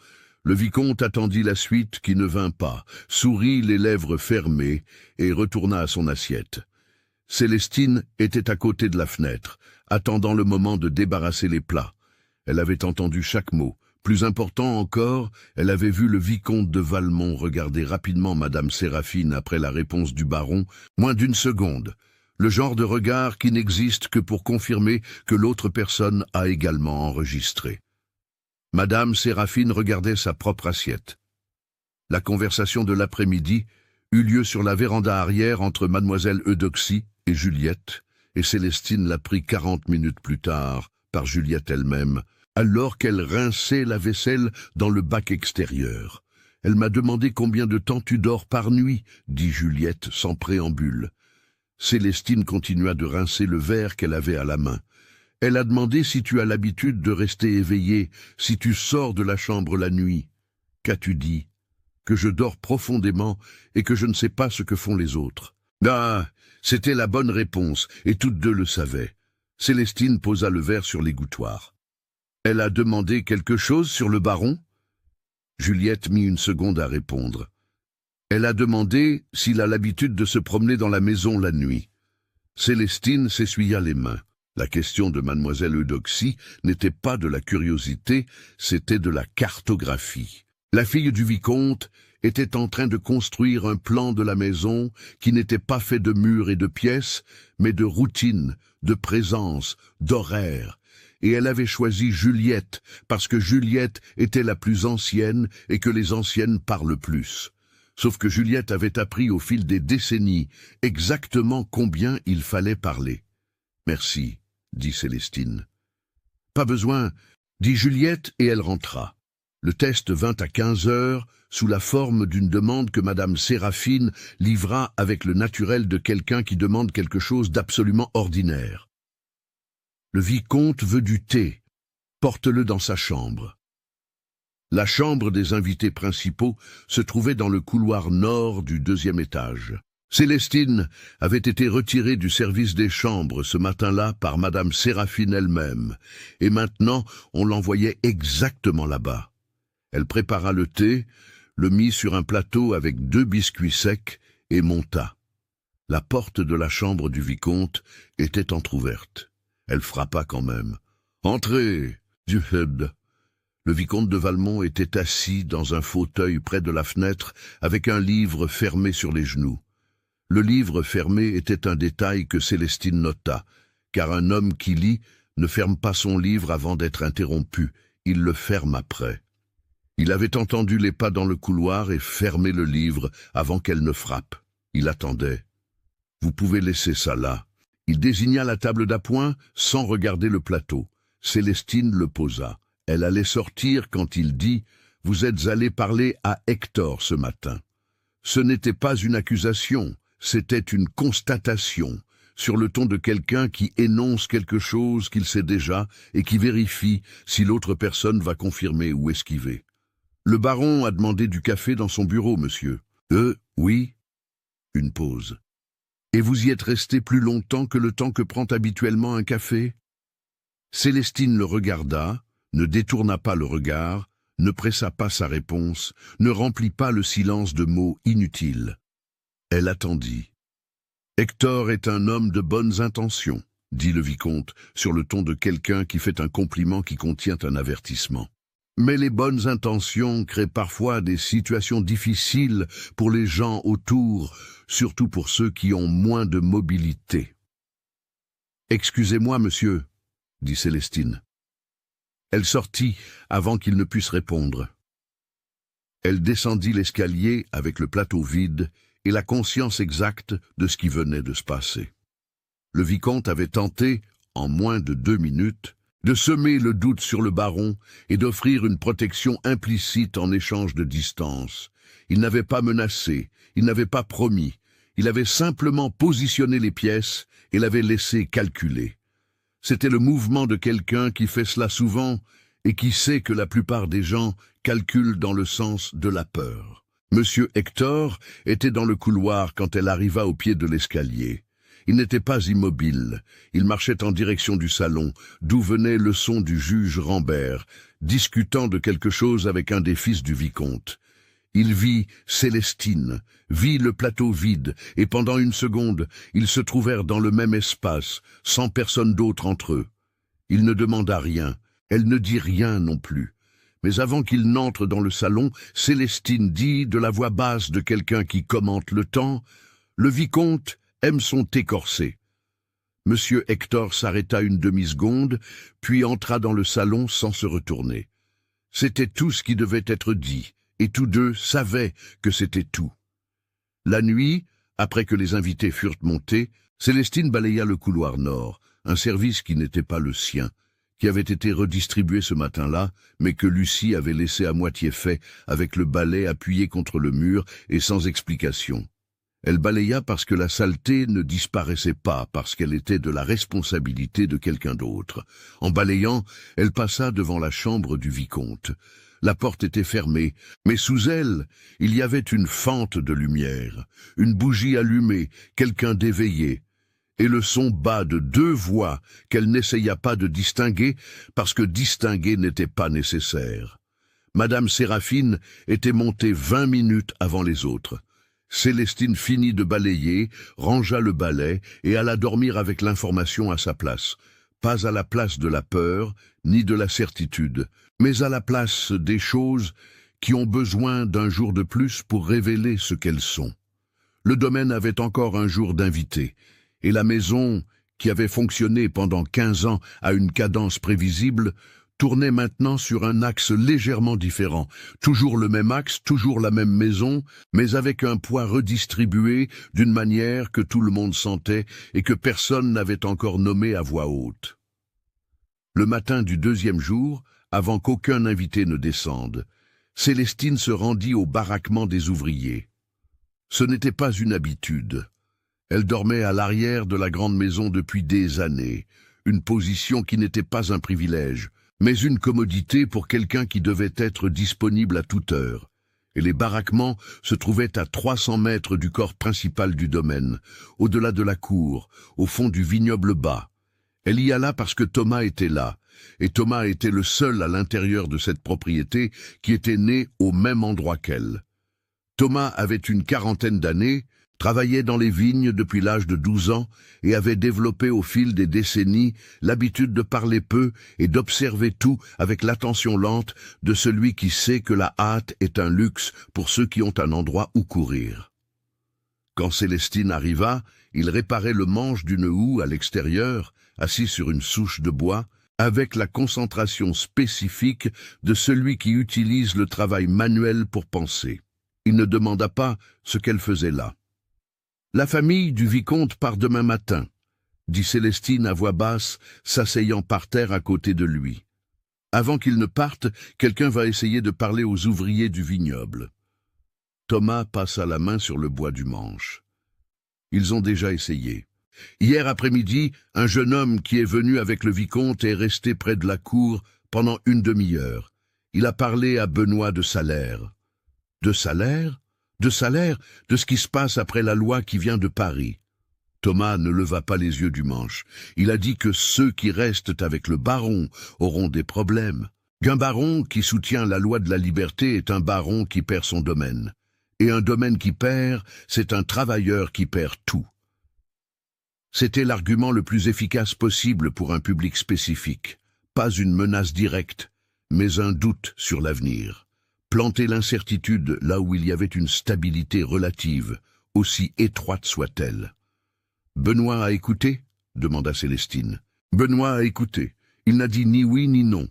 Le vicomte attendit la suite qui ne vint pas, sourit les lèvres fermées et retourna à son assiette. Célestine était à côté de la fenêtre, attendant le moment de débarrasser les plats. Elle avait entendu chaque mot. Plus important encore, elle avait vu le vicomte de Valmont regarder rapidement Madame Séraphine après la réponse du baron, moins d'une seconde. Le genre de regard qui n'existe que pour confirmer que l'autre personne a également enregistré. Madame Séraphine regardait sa propre assiette. La conversation de l'après-midi eut lieu sur la véranda arrière entre mademoiselle Eudoxie et Juliette, et Célestine l'apprit 40 minutes plus tard par Juliette elle-même, alors qu'elle rinçait la vaisselle dans le bac extérieur. « Elle m'a demandé combien de temps tu dors par nuit, » dit Juliette sans préambule. Célestine continua de rincer le verre qu'elle avait à la main. « Elle a demandé si tu as l'habitude de rester éveillé, si tu sors de la chambre la nuit. Qu'as-tu dit? Que je dors profondément et que je ne sais pas ce que font les autres. » Ah, c'était la bonne réponse, et toutes deux le savaient. Célestine posa le verre sur l'égouttoir. « Elle a demandé quelque chose sur le baron ?» Juliette mit une seconde à répondre. « Elle a demandé s'il a l'habitude de se promener dans la maison la nuit. » Célestine s'essuya les mains. La question de mademoiselle Eudoxie n'était pas de la curiosité, c'était de la cartographie. La fille du vicomte était en train de construire un plan de la maison qui n'était pas fait de murs et de pièces, mais de routine, de présence, d'horaire. Et elle avait choisi Juliette, parce que Juliette était la plus ancienne et que les anciennes parlent plus. Sauf que Juliette avait appris au fil des décennies exactement combien il fallait parler. « Merci, » dit Célestine. « Pas besoin, » dit Juliette et elle rentra. Le test vint à 15 heures, sous la forme d'une demande que Madame Séraphine livra avec le naturel de quelqu'un qui demande quelque chose d'absolument ordinaire. « Le vicomte veut du thé. Porte-le dans sa chambre. » La chambre des invités principaux se trouvait dans le couloir nord du 2e étage. Célestine avait été retirée du service des chambres ce matin-là par Madame Séraphine elle-même, et maintenant on l'envoyait exactement là-bas. Elle prépara le thé, le mit sur un plateau avec 2 biscuits secs et monta. La porte de la chambre du vicomte était entr'ouverte. Elle frappa quand même. « Entrez, Duhed !» Le vicomte de Valmont était assis dans un fauteuil près de la fenêtre avec un livre fermé sur les genoux. Le livre fermé était un détail que Célestine nota, car un homme qui lit ne ferme pas son livre avant d'être interrompu, il le ferme après. Il avait entendu les pas dans le couloir et fermé le livre avant qu'elle ne frappe. Il attendait. « Vous pouvez laisser ça là. » Il désigna la table d'appoint sans regarder le plateau. Célestine le posa. Elle allait sortir quand il dit « Vous êtes allé parler à Hector ce matin. » Ce n'était pas une accusation, c'était une constatation, sur le ton de quelqu'un qui énonce quelque chose qu'il sait déjà et qui vérifie si l'autre personne va confirmer ou esquiver. « Le baron a demandé du café dans son bureau, monsieur. »« Oui. » Une pause. « Et vous y êtes resté plus longtemps que le temps que prend habituellement un café ?» Célestine le regarda, ne détourna pas le regard, ne pressa pas sa réponse, ne remplit pas le silence de mots inutiles. Elle attendit. « Hector est un homme de bonnes intentions, » dit le vicomte, sur le ton de quelqu'un qui fait un compliment qui contient un avertissement. « Mais les bonnes intentions créent parfois des situations difficiles pour les gens autour, surtout pour ceux qui ont moins de mobilité. »« Excusez-moi, monsieur, » dit Célestine. Elle sortit avant qu'il ne puisse répondre. Elle descendit l'escalier avec le plateau vide et la conscience exacte de ce qui venait de se passer. Le vicomte avait tenté, en moins de 2 minutes, de semer le doute sur le baron et d'offrir une protection implicite en échange de distance. Il n'avait pas menacé, il n'avait pas promis, il avait simplement positionné les pièces et l'avait laissé calculer. C'était le mouvement de quelqu'un qui fait cela souvent et qui sait que la plupart des gens calculent dans le sens de la peur. Monsieur Hector était dans le couloir quand elle arriva au pied de l'escalier. Il n'était pas immobile. Il marchait en direction du salon, d'où venait le son du juge Rambert, discutant de quelque chose avec un des fils du vicomte. Il vit Célestine, vit le plateau vide, et pendant une seconde, ils se trouvèrent dans le même espace, sans personne d'autre entre eux. Il ne demanda rien, elle ne dit rien non plus. Mais avant qu'il n'entre dans le salon, Célestine dit, de la voix basse de quelqu'un qui commente le temps, « Le vicomte aime son thé corsé. » Monsieur Hector s'arrêta une demi-seconde, puis entra dans le salon sans se retourner. C'était tout ce qui devait être dit, et tous deux savaient que c'était tout. La nuit, après que les invités furent montés, Célestine balaya le couloir nord, un service qui n'était pas le sien, qui avait été redistribué ce matin-là, mais que Lucie avait laissé à moitié fait, avec le balai appuyé contre le mur et sans explication. Elle balaya parce que la saleté ne disparaissait pas, parce qu'elle était de la responsabilité de quelqu'un d'autre. En balayant, elle passa devant la chambre du vicomte. La porte était fermée, mais sous elle, il y avait une fente de lumière, une bougie allumée, quelqu'un d'éveillé, et le son bas de deux voix qu'elle n'essaya pas de distinguer, parce que distinguer n'était pas nécessaire. Madame Séraphine était montée 20 minutes avant les autres. Célestine finit de balayer, rangea le balai et alla dormir avec l'information à sa place. Pas à la place de la peur, ni de la certitude, mais à la place des choses qui ont besoin d'un jour de plus pour révéler ce qu'elles sont. Le domaine avait encore un jour d'invité, et la maison, qui avait fonctionné pendant 15 ans à une cadence prévisible, tournait maintenant sur un axe légèrement différent. Toujours le même axe, toujours la même maison, mais avec un poids redistribué d'une manière que tout le monde sentait et que personne n'avait encore nommé à voix haute. Le matin du deuxième jour, avant qu'aucun invité ne descende, Célestine se rendit au baraquement des ouvriers. Ce n'était pas une habitude. Elle dormait à l'arrière de la grande maison depuis des années, une position qui n'était pas un privilège, mais une commodité pour quelqu'un qui devait être disponible à toute heure. Et les baraquements se trouvaient à 300 mètres du corps principal du domaine, au-delà de la cour, au fond du vignoble bas. Elle y alla parce que Thomas était là, et Thomas était le seul à l'intérieur de cette propriété qui était né au même endroit qu'elle. Thomas avait une quarantaine d'années, travaillait dans les vignes depuis l'âge de 12 ans et avait développé au fil des décennies l'habitude de parler peu et d'observer tout avec l'attention lente de celui qui sait que la hâte est un luxe pour ceux qui ont un endroit où courir. Quand Célestine arriva, il réparait le manche d'une houe à l'extérieur, assis sur une souche de bois, avec la concentration spécifique de celui qui utilise le travail manuel pour penser. Il ne demanda pas ce qu'elle faisait là. « La famille du vicomte part demain matin », dit Célestine à voix basse, s'asseyant par terre à côté de lui. « Avant qu'il ne parte, quelqu'un va essayer de parler aux ouvriers du vignoble. » Thomas passa la main sur le bois du manche. Ils ont déjà essayé. Hier après-midi, un jeune homme qui est venu avec le vicomte est resté près de la cour pendant une demi-heure. Il a parlé à Benoît de Salaire. De Salaire ? De Salaire, de ce qui se passe après la loi qui vient de Paris. Thomas ne leva pas les yeux du manche. Il a dit que ceux qui restent avec le baron auront des problèmes. Qu'un baron qui soutient la loi de la liberté est un baron qui perd son domaine. Et un domaine qui perd, c'est un travailleur qui perd tout. C'était l'argument le plus efficace possible pour un public spécifique. Pas une menace directe, mais un doute sur l'avenir. Planter l'incertitude là où il y avait une stabilité relative, aussi étroite soit-elle. « Benoît a écouté ?» demanda Célestine. « Benoît a écouté. Il n'a dit ni oui ni non. »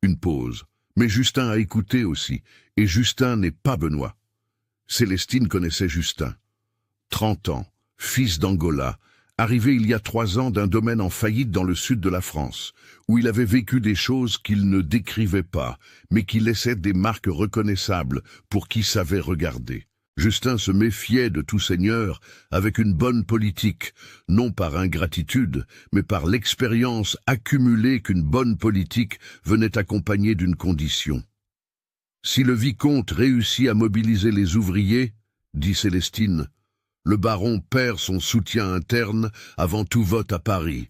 Une pause. « Mais Justin a écouté aussi, et Justin n'est pas Benoît. » Célestine connaissait Justin. 30 ans, fils d'Angola, arrivé il y a 3 ans d'un domaine en faillite dans le sud de la France, où il avait vécu des choses qu'il ne décrivait pas, mais qui laissaient des marques reconnaissables pour qui savait regarder. Justin se méfiait de tout seigneur avec une bonne politique, non par ingratitude, mais par l'expérience accumulée qu'une bonne politique venait accompagner d'une condition. Si le vicomte réussit à mobiliser les ouvriers, dit Célestine, Le baron perd son soutien interne avant tout vote à Paris.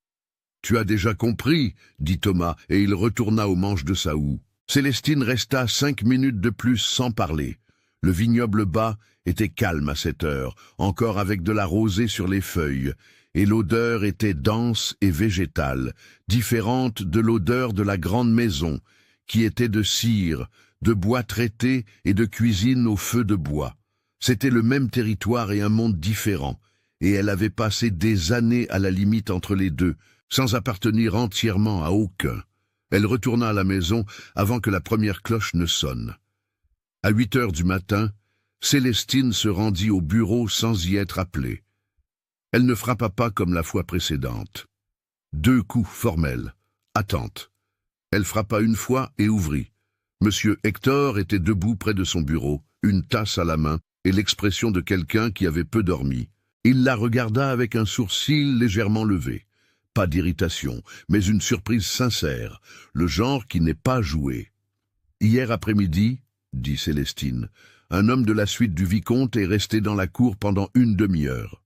« Tu as déjà compris, dit Thomas, et il retourna au manche de sa houe. Célestine resta 5 minutes de plus sans parler. Le vignoble bas était calme à cette heure, encore avec de la rosée sur les feuilles, et l'odeur était dense et végétale, différente de l'odeur de la grande maison, qui était de cire, de bois traité et de cuisine au feu de bois. C'était le même territoire et un monde différent, et elle avait passé des années à la limite entre les deux, sans appartenir entièrement à aucun. Elle retourna à la maison avant que la première cloche ne sonne. À 8 heures du matin, Célestine se rendit au bureau sans y être appelée. Elle ne frappa pas comme la fois précédente. 2 coups formels. Attente. Elle frappa une fois et ouvrit. Monsieur Hector était debout près de son bureau, une tasse à la main et l'expression de quelqu'un qui avait peu dormi. Il la regarda avec un sourcil légèrement levé. Pas d'irritation, mais une surprise sincère, le genre qui n'est pas joué. « Hier après-midi, dit Célestine, un homme de la suite du vicomte est resté dans la cour pendant une demi-heure.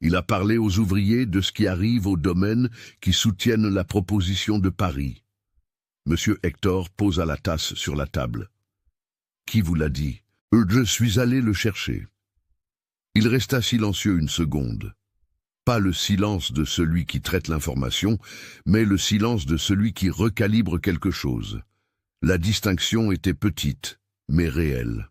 Il a parlé aux ouvriers de ce qui arrive aux domaines qui soutiennent la proposition de Paris. » Monsieur Hector posa la tasse sur la table. « Qui vous l'a dit ? Je suis allé le chercher. » Il resta silencieux une seconde. Pas le silence de celui qui traite l'information, mais le silence de celui qui recalibre quelque chose. La distinction était petite, mais réelle.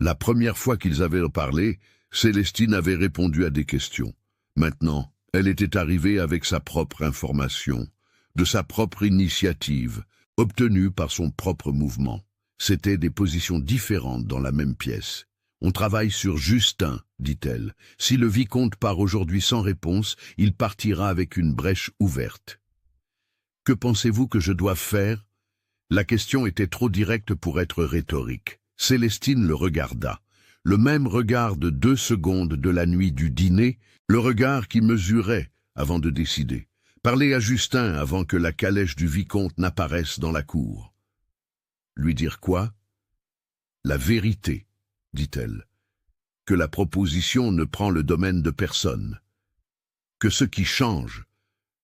La première fois qu'ils avaient parlé, Célestine avait répondu à des questions. Maintenant, elle était arrivée avec sa propre information, de sa propre initiative, obtenue par son propre mouvement. C'étaient des positions différentes dans la même pièce. « On travaille sur Justin, dit-elle. Si le vicomte part aujourd'hui sans réponse, il partira avec une brèche ouverte. Que pensez-vous que je dois faire ?» La question était trop directe pour être rhétorique. Célestine le regarda. Le même regard de 2 secondes de la nuit du dîner, le regard qui mesurait avant de décider. Parler à Justin avant que la calèche du vicomte n'apparaisse dans la cour. Lui dire quoi ? La vérité, dit-elle. Que la proposition ne prend le domaine de personne. Que ce qui change,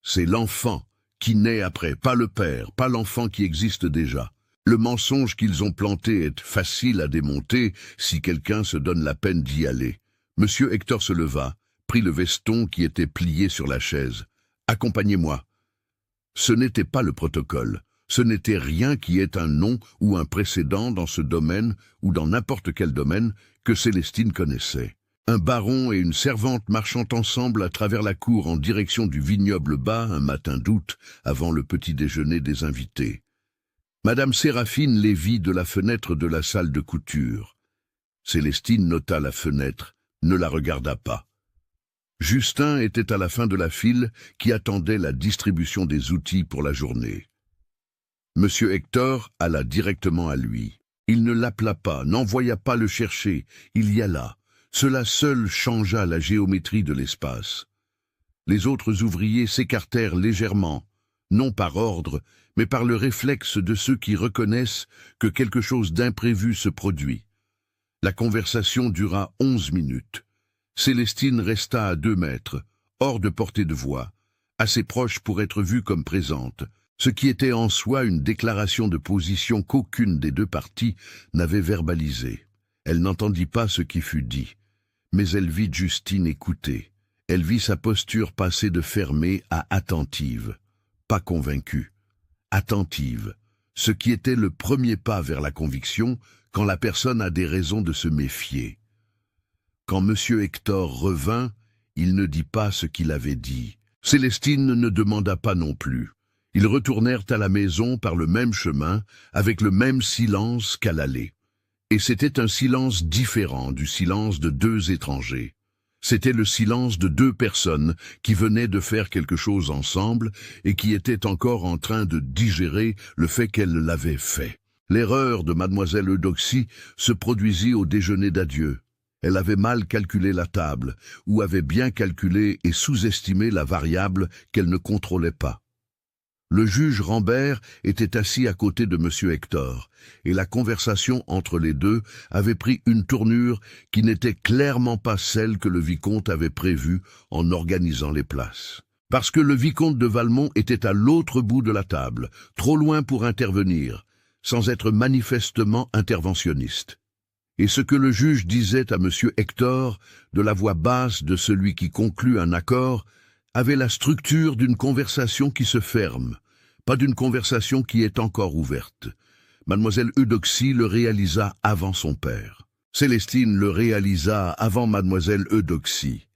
c'est l'enfant qui naît après, pas le père, pas l'enfant qui existe déjà. Le mensonge qu'ils ont planté est facile à démonter si quelqu'un se donne la peine d'y aller. Monsieur Hector se leva, prit le veston qui était plié sur la chaise. « Accompagnez-moi. » Ce n'était pas le protocole. Ce n'était rien qui ait un nom ou un précédent dans ce domaine ou dans n'importe quel domaine que Célestine connaissait. Un baron et une servante marchant ensemble à travers la cour en direction du vignoble bas un matin d'août avant le petit déjeuner des invités. Madame Séraphine les vit de la fenêtre de la salle de couture. Célestine nota la fenêtre, ne la regarda pas. Justin était à la fin de la file qui attendait la distribution des outils pour la journée. Monsieur Hector alla directement à lui. Il ne l'appela pas, n'envoya pas le chercher, il y alla. Cela seul changea la géométrie de l'espace. Les autres ouvriers s'écartèrent légèrement, non par ordre, mais par le réflexe de ceux qui reconnaissent que quelque chose d'imprévu se produit. La conversation dura 11 minutes. Célestine resta à 2 mètres, hors de portée de voix, assez proche pour être vue comme présente, ce qui était en soi une déclaration de position qu'aucune des 2 parties n'avait verbalisée. Elle n'entendit pas ce qui fut dit, mais elle vit Justine écouter. Elle vit sa posture passer de fermée à attentive, pas convaincue, attentive, ce qui était le premier pas vers la conviction quand la personne a des raisons de se méfier. Quand M. Hector revint, il ne dit pas ce qu'il avait dit. Célestine ne demanda pas non plus. Ils retournèrent à la maison par le même chemin, avec le même silence qu'à l'aller. Et c'était un silence différent du silence de 2 étrangers. C'était le silence de 2 personnes qui venaient de faire quelque chose ensemble et qui étaient encore en train de digérer le fait qu'elles l'avaient fait. L'erreur de mademoiselle Eudoxie se produisit au déjeuner d'adieu. Elle avait mal calculé la table, ou avait bien calculé et sous-estimé la variable qu'elle ne contrôlait pas. Le juge Rambert était assis à côté de M. Hector, et la conversation entre les deux avait pris une tournure qui n'était clairement pas celle que le vicomte avait prévue en organisant les places. Parce que le vicomte de Valmont était à l'autre bout de la table, trop loin pour intervenir, sans être manifestement interventionniste. Et ce que le juge disait à M. Hector, de la voix basse de celui qui conclut un accord, avait la structure d'une conversation qui se ferme, pas d'une conversation qui est encore ouverte. Mademoiselle Eudoxie le réalisa avant son père. Célestine le réalisa avant Mademoiselle Eudoxie.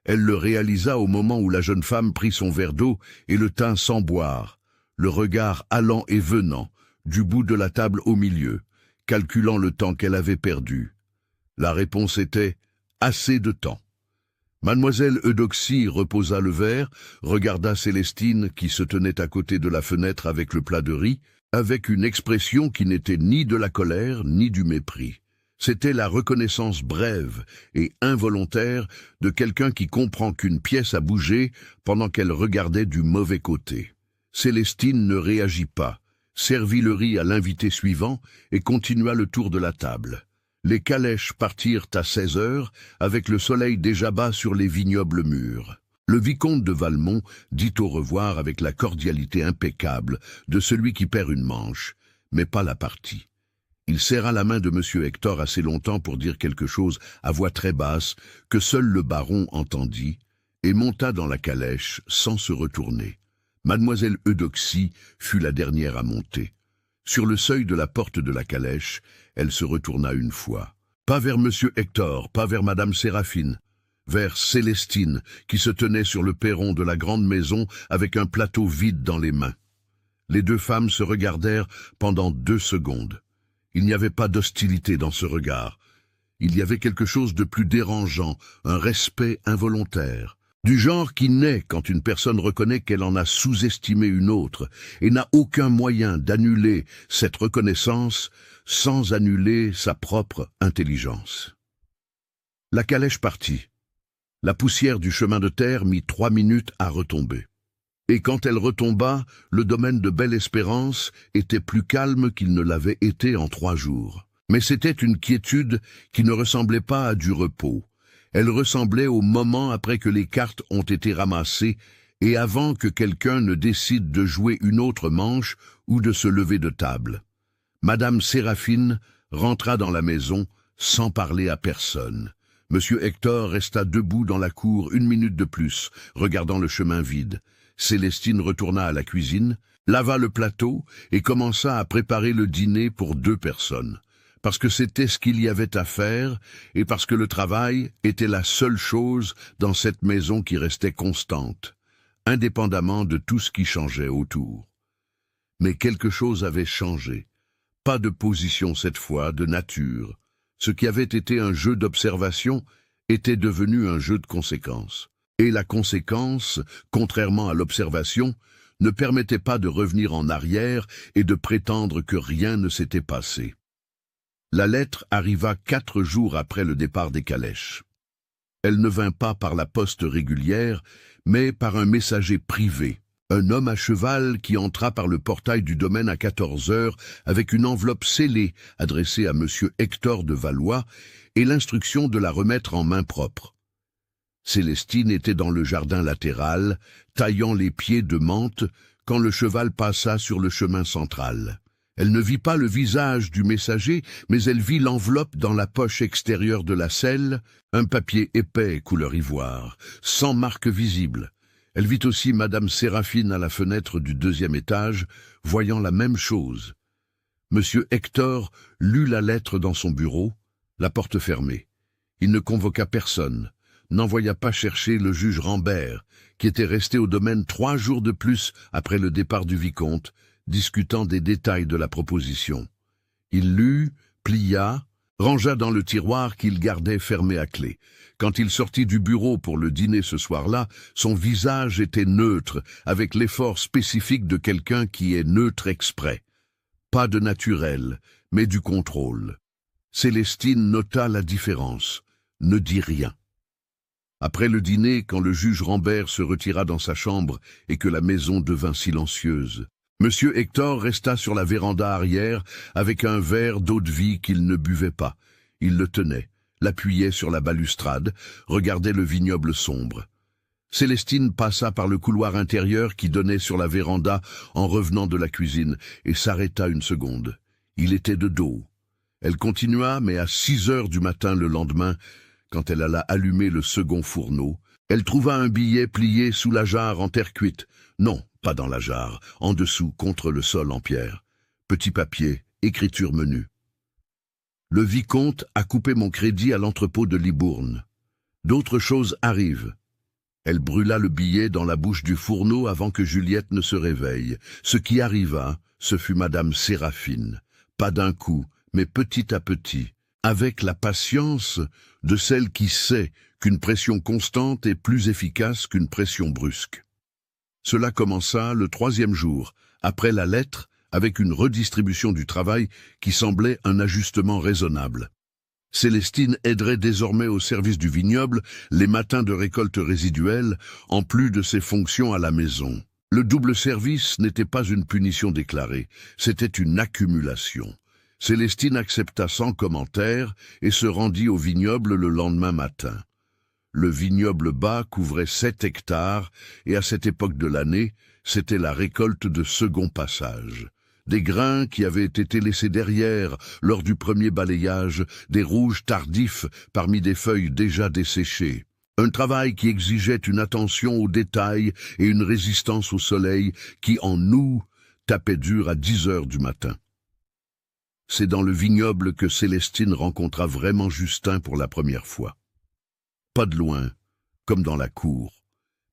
Elle le réalisa au moment où la jeune femme prit son verre d'eau et le tint sans boire, le regard allant et venant, du bout de la table au milieu, calculant le temps qu'elle avait perdu. La réponse était « assez de temps ». Mademoiselle Eudoxie reposa le verre, regarda Célestine qui se tenait à côté de la fenêtre avec le plat de riz, avec une expression qui n'était ni de la colère ni du mépris. C'était la reconnaissance brève et involontaire de quelqu'un qui comprend qu'une pièce a bougé pendant qu'elle regardait du mauvais côté. Célestine ne réagit pas, servit le riz à l'invité suivant et continua le tour de la table. Les calèches partirent à 16 heures, avec le soleil déjà bas sur les vignobles mûrs. Le vicomte de Valmont dit au revoir avec la cordialité impeccable de celui qui perd une manche, mais pas la partie. Il serra la main de M. Hector assez longtemps pour dire quelque chose à voix très basse que seul le baron entendit, et monta dans la calèche sans se retourner. Mademoiselle Eudoxie fut la dernière à monter. Sur le seuil de la porte de la calèche, elle se retourna une fois. Pas vers M. Hector, pas vers Madame Séraphine, vers Célestine, qui se tenait sur le perron de la grande maison avec un plateau vide dans les mains. Les deux femmes se regardèrent pendant 2 secondes. Il n'y avait pas d'hostilité dans ce regard. Il y avait quelque chose de plus dérangeant, un respect involontaire. Du genre qui naît quand une personne reconnaît qu'elle en a sous-estimé une autre et n'a aucun moyen d'annuler cette reconnaissance sans annuler sa propre intelligence. La calèche partit. La poussière du chemin de terre mit 3 minutes à retomber. Et quand elle retomba, le domaine de Belle-Espérance était plus calme qu'il ne l'avait été en 3 jours. Mais c'était une quiétude qui ne ressemblait pas à du repos. Elle ressemblait au moment après que les cartes ont été ramassées et avant que quelqu'un ne décide de jouer une autre manche ou de se lever de table. Madame Séraphine rentra dans la maison sans parler à personne. Monsieur Hector resta debout dans la cour 1 minute de plus, regardant le chemin vide. Célestine retourna à la cuisine, lava le plateau et commença à préparer le dîner pour 2 personnes. Parce que c'était ce qu'il y avait à faire, et parce que le travail était la seule chose dans cette maison qui restait constante, indépendamment de tout ce qui changeait autour. Mais quelque chose avait changé. Pas de position cette fois, de nature. Ce qui avait été un jeu d'observation était devenu un jeu de conséquences. Et la conséquence, contrairement à l'observation, ne permettait pas de revenir en arrière et de prétendre que rien ne s'était passé. La lettre arriva 4 jours après le départ des calèches. Elle ne vint pas par la poste régulière, mais par un messager privé, un homme à cheval qui entra par le portail du domaine à 14 heures avec une enveloppe scellée adressée à M. Hector de Valois et l'instruction de la remettre en main propre. Célestine était dans le jardin latéral, taillant les pieds de menthe, quand le cheval passa sur le chemin central. Elle ne vit pas le visage du messager, mais elle vit l'enveloppe dans la poche extérieure de la selle, un papier épais couleur ivoire, sans marque visible. Elle vit aussi Madame Séraphine à la fenêtre du 2e étage, voyant la même chose. Monsieur Hector lut la lettre dans son bureau, la porte fermée. Il ne convoqua personne, n'envoya pas chercher le juge Rambert, qui était resté au domaine 3 jours de plus après le départ du vicomte, discutant des détails de la proposition. Il lut, plia, rangea dans le tiroir qu'il gardait fermé à clé. Quand il sortit du bureau pour le dîner ce soir-là, son visage était neutre, avec l'effort spécifique de quelqu'un qui est neutre exprès. Pas de naturel, mais du contrôle. Célestine nota la différence, ne dit rien. Après le dîner, quand le juge Rambert se retira dans sa chambre et que la maison devint silencieuse, Monsieur Hector resta sur la véranda arrière avec un verre d'eau-de-vie qu'il ne buvait pas. Il le tenait, l'appuyait sur la balustrade, regardait le vignoble sombre. Célestine passa par le couloir intérieur qui donnait sur la véranda en revenant de la cuisine et s'arrêta une seconde. Il était de dos. Elle continua, mais à 6 heures du matin le lendemain, quand elle alla allumer le second fourneau, elle trouva un billet plié sous la jarre en terre cuite. Non, pas dans la jarre, en dessous, contre le sol en pierre. Petit papier, écriture menue. Le vicomte a coupé mon crédit à l'entrepôt de Libourne. D'autres choses arrivent. Elle brûla le billet dans la bouche du fourneau avant que Juliette ne se réveille. Ce qui arriva, ce fut Madame Séraphine. Pas d'un coup, mais petit à petit, avec la patience de celle qui sait qu'une pression constante est plus efficace qu'une pression brusque. Cela commença le 3e jour, après la lettre, avec une redistribution du travail qui semblait un ajustement raisonnable. Célestine aiderait désormais au service du vignoble les matins de récolte résiduelle, en plus de ses fonctions à la maison. Le double service n'était pas une punition déclarée, c'était une accumulation. Célestine accepta sans commentaire et se rendit au vignoble le lendemain matin. Le vignoble bas couvrait 7 hectares et à cette époque de l'année, c'était la récolte de second passage. Des grains qui avaient été laissés derrière lors du premier balayage, des rouges tardifs parmi des feuilles déjà desséchées. Un travail qui exigeait une attention aux détails et une résistance au soleil qui, en nous, tapait dur à 10 heures du matin. C'est dans le vignoble que Célestine rencontra vraiment Justin pour la première fois. Pas de loin, comme dans la cour,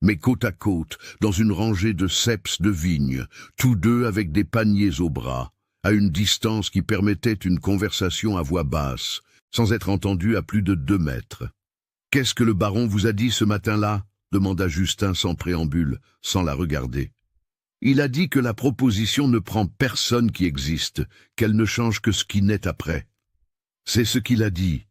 mais côte à côte, dans une rangée de ceps de vignes, tous deux avec des paniers au bras, à une distance qui permettait une conversation à voix basse, sans être entendue à plus de 2 mètres. « Qu'est-ce que le baron vous a dit ce matin-là » demanda Justin sans préambule, sans la regarder. « Il a dit que la proposition ne prend personne qui existe, qu'elle ne change que ce qui naît après. » C'est ce qu'il a dit.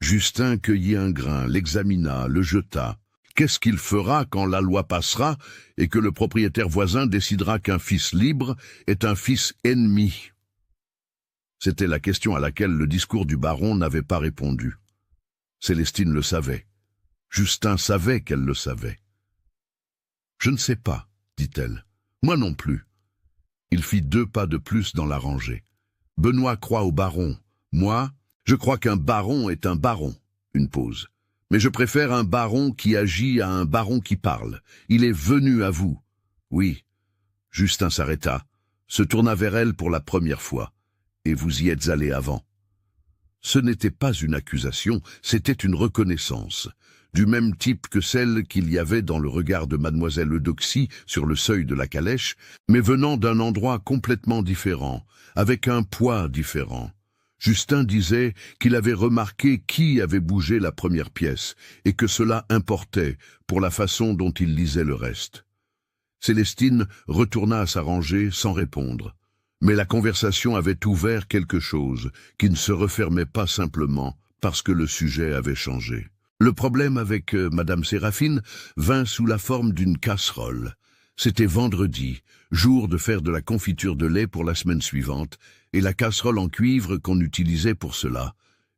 Justin cueillit un grain, l'examina, le jeta. Qu'est-ce qu'il fera quand la loi passera et que le propriétaire voisin décidera qu'un fils libre est un fils ennemi? C'était la question à laquelle le discours du baron n'avait pas répondu. Célestine le savait. Justin savait qu'elle le savait. « Je ne sais pas, dit-elle. Moi non plus. » Il fit 2 pas de plus dans la rangée. « Benoît croit au baron. Moi, je crois qu'un baron est un baron. » Une pause. « Mais je préfère un baron qui agit à un baron qui parle. Il est venu à vous. » « Oui. » Justin s'arrêta, se tourna vers elle pour la première fois. « Et vous y êtes allé avant. » Ce n'était pas une accusation, c'était une reconnaissance, du même type que celle qu'il y avait dans le regard de mademoiselle Eudoxie sur le seuil de la calèche, mais venant d'un endroit complètement différent, avec un poids différent. Justin disait qu'il avait remarqué qui avait bougé la première pièce, et que cela importait pour la façon dont il lisait le reste. Célestine retourna à sa rangée sans répondre. Mais la conversation avait ouvert quelque chose qui ne se refermait pas simplement parce que le sujet avait changé. Le problème avec Madame Séraphine vint sous la forme d'une casserole. C'était vendredi, jour de faire de la confiture de lait pour la semaine suivante, et la casserole en cuivre qu'on utilisait pour cela,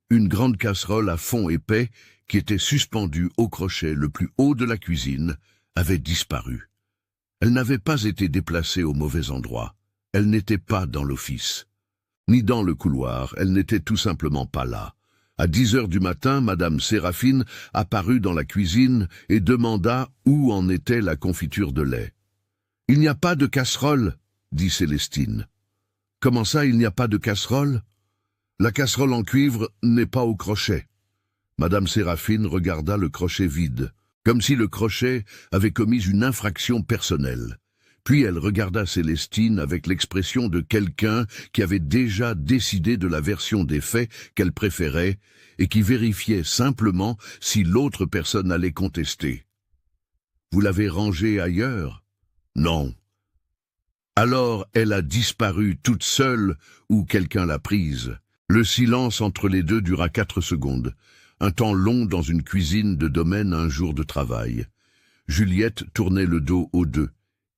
une grande casserole à fond épais qui était suspendue au crochet le plus haut de la cuisine, avait disparu. Elle n'avait pas été déplacée au mauvais endroit. Elle n'était pas dans l'office, ni dans le couloir, elle n'était tout simplement pas là. À 10 heures du matin, Madame Séraphine apparut dans la cuisine et demanda où en était la confiture de lait. « Il n'y a pas de casserole, » dit Célestine. « Comment ça, il n'y a pas de casserole ? La casserole en cuivre n'est pas au crochet. » Madame Séraphine regarda le crochet vide, comme si le crochet avait commis une infraction personnelle. Puis elle regarda Célestine avec l'expression de quelqu'un qui avait déjà décidé de la version des faits qu'elle préférait et qui vérifiait simplement si l'autre personne allait contester. « Vous l'avez rangée ailleurs ? » ?»« Non. »« Alors elle a disparu toute seule ou quelqu'un l'a prise. » Le silence entre les deux dura 4 secondes. un temps long dans une cuisine de domaine un jour de travail. Juliette tournait le dos aux deux,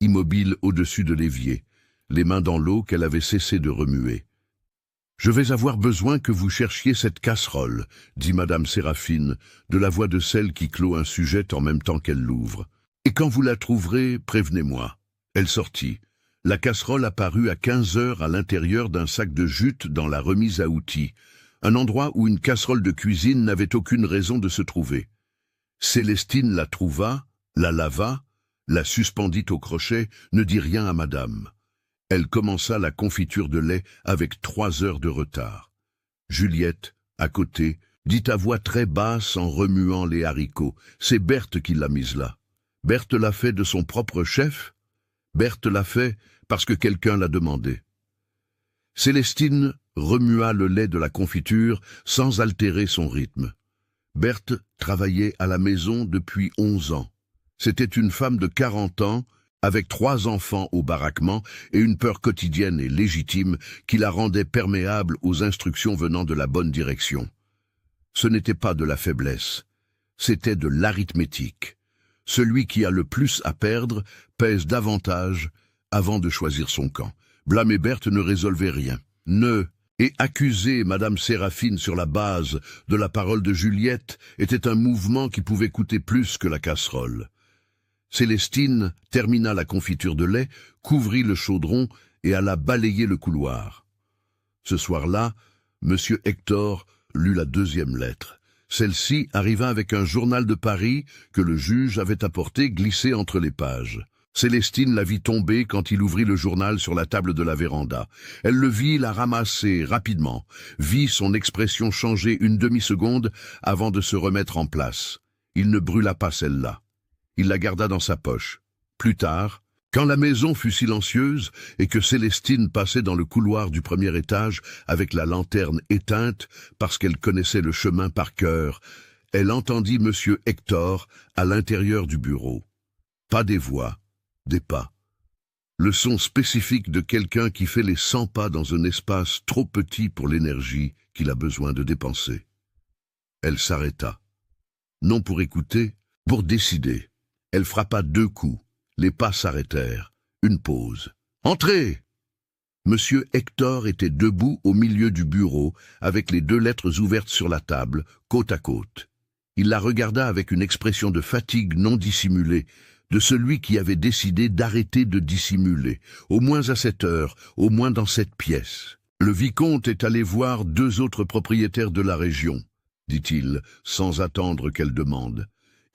immobile au-dessus de l'évier, les mains dans l'eau qu'elle avait cessé de remuer. « Je vais avoir besoin que vous cherchiez cette casserole, » dit Madame Séraphine, de la voix de celle qui clôt un sujet en même temps qu'elle l'ouvre. « Et quand vous la trouverez, prévenez-moi. » Elle sortit. La casserole apparut à 15 heures à l'intérieur d'un sac de jute dans la remise à outils, un endroit où une casserole de cuisine n'avait aucune raison de se trouver. Célestine la trouva, la lava, la suspendit au crochet, ne dit rien à madame. Elle commença la confiture de lait avec 3 heures de retard. Juliette, à côté, dit à voix très basse en remuant les haricots. C'est Berthe qui l'a mise là. Berthe l'a fait de son propre chef. Berthe l'a fait parce que quelqu'un l'a demandé. Célestine remua le lait de la confiture sans altérer son rythme. Berthe travaillait à la maison depuis 11 ans. C'était une femme de 40 ans, avec 3 enfants au baraquement et une peur quotidienne et légitime qui la rendait perméable aux instructions venant de la bonne direction. Ce n'était pas de la faiblesse, c'était de l'arithmétique. Celui qui a le plus à perdre pèse davantage avant de choisir son camp. Blâmer Berthe ne résolvait rien. Et accuser Madame Séraphine sur la base de la parole de Juliette était un mouvement qui pouvait coûter plus que la casserole. Célestine termina la confiture de lait, couvrit le chaudron et alla balayer le couloir. Ce soir-là, M. Hector lut la 2e lettre. Celle-ci arriva avec un journal de Paris que le juge avait apporté glissé entre les pages. Célestine la vit tomber quand il ouvrit le journal sur la table de la véranda. Elle le vit la ramasser rapidement, vit son expression changer une demi-seconde avant de se remettre en place. Il ne brûla pas celle-là. Il la garda dans sa poche. Plus tard, quand la maison fut silencieuse et que Célestine passait dans le couloir du 1er étage avec la lanterne éteinte parce qu'elle connaissait le chemin par cœur, elle entendit M. Hector à l'intérieur du bureau. Pas des voix, des pas. Le son spécifique de quelqu'un qui fait les 100 pas dans un espace trop petit pour l'énergie qu'il a besoin de dépenser. Elle s'arrêta. Non pour écouter, pour décider. Elle frappa 2 coups. Les pas s'arrêtèrent. Une pause. « Entrez !» Monsieur Hector était debout au milieu du bureau, avec les 2 lettres ouvertes sur la table, côte à côte. Il la regarda avec une expression de fatigue non dissimulée, de celui qui avait décidé d'arrêter de dissimuler, au moins à cette heure, au moins dans cette pièce. « Le vicomte est allé voir 2 autres propriétaires de la région, dit-il, sans attendre qu'elle demande.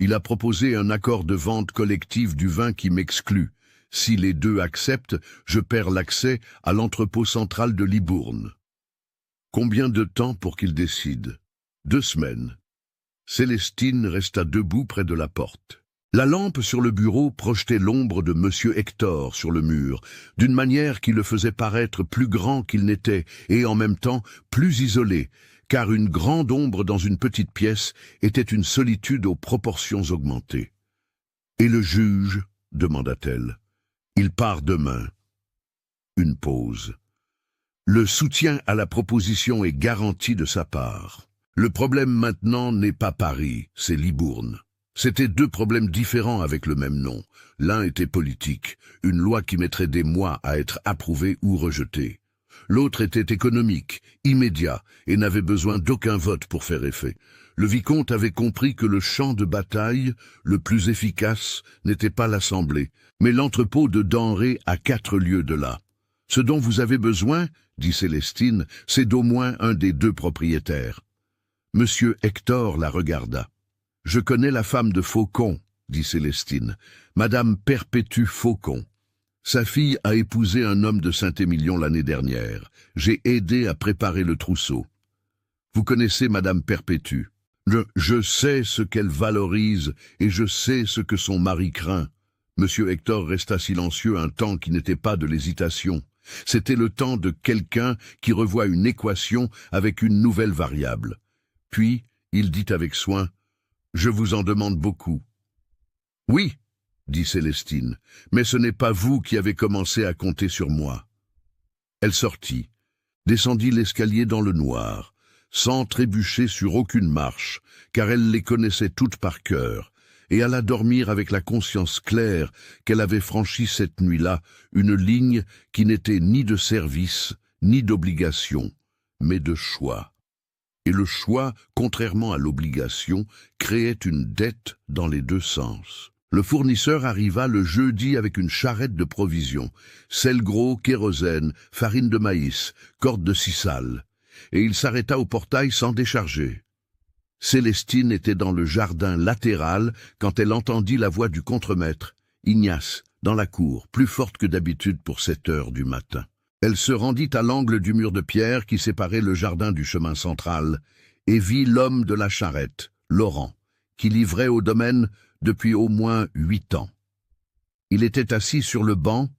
Il a proposé un accord de vente collective du vin qui m'exclut. Si les 2 acceptent, je perds l'accès à l'entrepôt central de Libourne. Combien de temps pour qu'il décide? 2 semaines. Célestine resta debout près de la porte. La lampe sur le bureau projetait l'ombre de M. Hector sur le mur, d'une manière qui le faisait paraître plus grand qu'il n'était et en même temps plus isolé, car une grande ombre dans une petite pièce était une solitude aux proportions augmentées. « Et le juge ?» demanda-t-elle. « Il part demain. » Une pause. Le soutien à la proposition est garanti de sa part. Le problème maintenant n'est pas Paris, c'est Libourne. C'étaient 2 problèmes différents avec le même nom. L'un était politique, une loi qui mettrait des mois à être approuvée ou rejetée. L'autre était économique, immédiat, et n'avait besoin d'aucun vote pour faire effet. Le vicomte avait compris que le champ de bataille, le plus efficace, n'était pas l'Assemblée, mais l'entrepôt de denrées à 4 lieues de là. « Ce dont vous avez besoin, dit Célestine, c'est d'au moins un des 2 propriétaires. » Monsieur Hector la regarda. « Je connais la femme de Faucon, dit Célestine, Madame Perpétue Faucon. Sa fille a épousé un homme de Saint-Émilion l'année dernière. J'ai aidé à préparer le trousseau. Vous connaissez Madame Perpétue. Je sais ce qu'elle valorise et je sais ce que son mari craint. » Monsieur Hector resta silencieux un temps qui n'était pas de l'hésitation. C'était le temps de quelqu'un qui revoit une équation avec une nouvelle variable. Puis, il dit avec soin, « Je vous en demande beaucoup. »« Oui, » dit Célestine, « mais ce n'est pas vous qui avez commencé à compter sur moi. » Elle sortit, descendit l'escalier dans le noir. sans trébucher sur aucune marche, car elle les connaissait toutes par cœur, et alla dormir avec la conscience claire qu'elle avait franchi cette nuit-là une ligne qui n'était ni de service, ni d'obligation, mais de choix. Et le choix, contrairement à l'obligation, créait une dette dans les deux sens. Le fournisseur arriva le jeudi avec une charrette de provisions, sel gros, kérosène, farine de maïs, corde de sisal, et il s'arrêta au portail sans décharger. Célestine était dans le jardin latéral quand elle entendit la voix du contremaître, Ignace, dans la cour, plus forte que d'habitude pour 7 heures du matin. Elle se rendit à l'angle du mur de pierre qui séparait le jardin du chemin central et vit l'homme de la charrette, Laurent, qui livrait au domaine depuis au moins 8 ans. Il était assis sur le banc,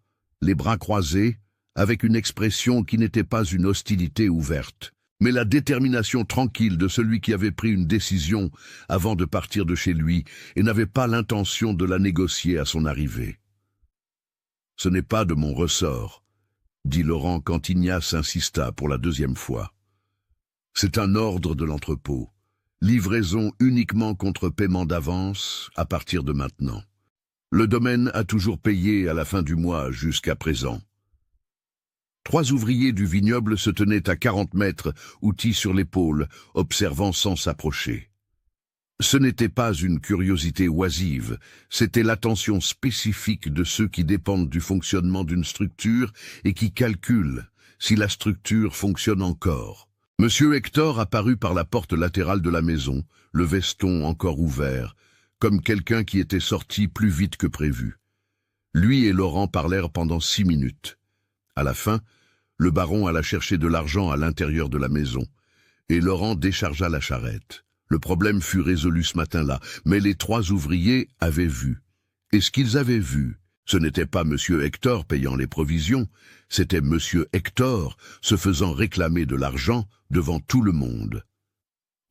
les bras croisés, avec une expression qui n'était pas une hostilité ouverte, mais la détermination tranquille de celui qui avait pris une décision avant de partir de chez lui et n'avait pas l'intention de la négocier à son arrivée. « Ce n'est pas de mon ressort », dit Laurent quand Ignace insista pour la 2e fois. « C'est un ordre de l'entrepôt. Livraison uniquement contre paiement d'avance à partir de maintenant. Le domaine a toujours payé à la fin du mois jusqu'à présent. » 3 ouvriers du vignoble se tenaient à 40 mètres, outils sur l'épaule, observant sans s'approcher. Ce n'était pas une curiosité oisive, c'était l'attention spécifique de ceux qui dépendent du fonctionnement d'une structure et qui calculent si la structure fonctionne encore. Monsieur Hector apparut par la porte latérale de la maison, le veston encore ouvert, comme quelqu'un qui était sorti plus vite que prévu. Lui et Laurent parlèrent pendant 6 minutes. À la fin, le baron alla chercher de l'argent à l'intérieur de la maison, et Laurent déchargea la charrette. Le problème fut résolu ce matin-là, mais les 3 ouvriers avaient vu. Et ce qu'ils avaient vu, ce n'était pas Monsieur Hector payant les provisions, c'était Monsieur Hector se faisant réclamer de l'argent devant tout le monde.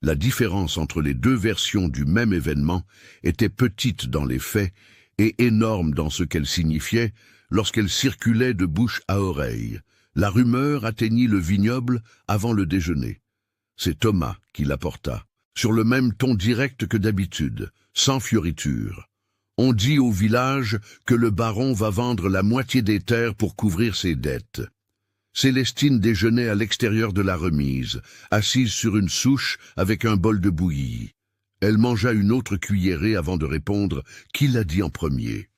La différence entre les 2 versions du même événement était petite dans les faits et énorme dans ce qu'elle signifiait lorsqu'elle circulait de bouche à oreille. La rumeur atteignit le vignoble avant le déjeuner. C'est Thomas qui l'apporta, sur le même ton direct que d'habitude, sans fioriture. On dit au village que le baron va vendre la moitié des terres pour couvrir ses dettes. Célestine déjeunait à l'extérieur de la remise, assise sur une souche avec un bol de bouillie. Elle mangea une autre cuillerée avant de répondre « Qui l'a dit en premier ?»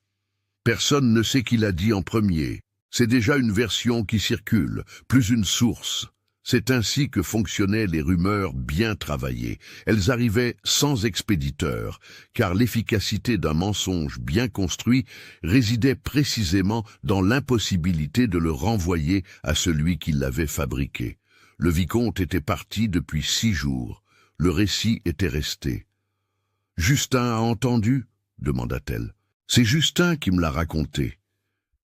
Personne ne sait qui l'a dit en premier. C'est déjà une version qui circule, plus une source. C'est ainsi que fonctionnaient les rumeurs bien travaillées. Elles arrivaient sans expéditeur, car l'efficacité d'un mensonge bien construit résidait précisément dans l'impossibilité de le renvoyer à celui qui l'avait fabriqué. Le vicomte était parti depuis 6 jours. Le récit était resté. « Justin a entendu ?» demanda-t-elle. « C'est Justin qui me l'a raconté. »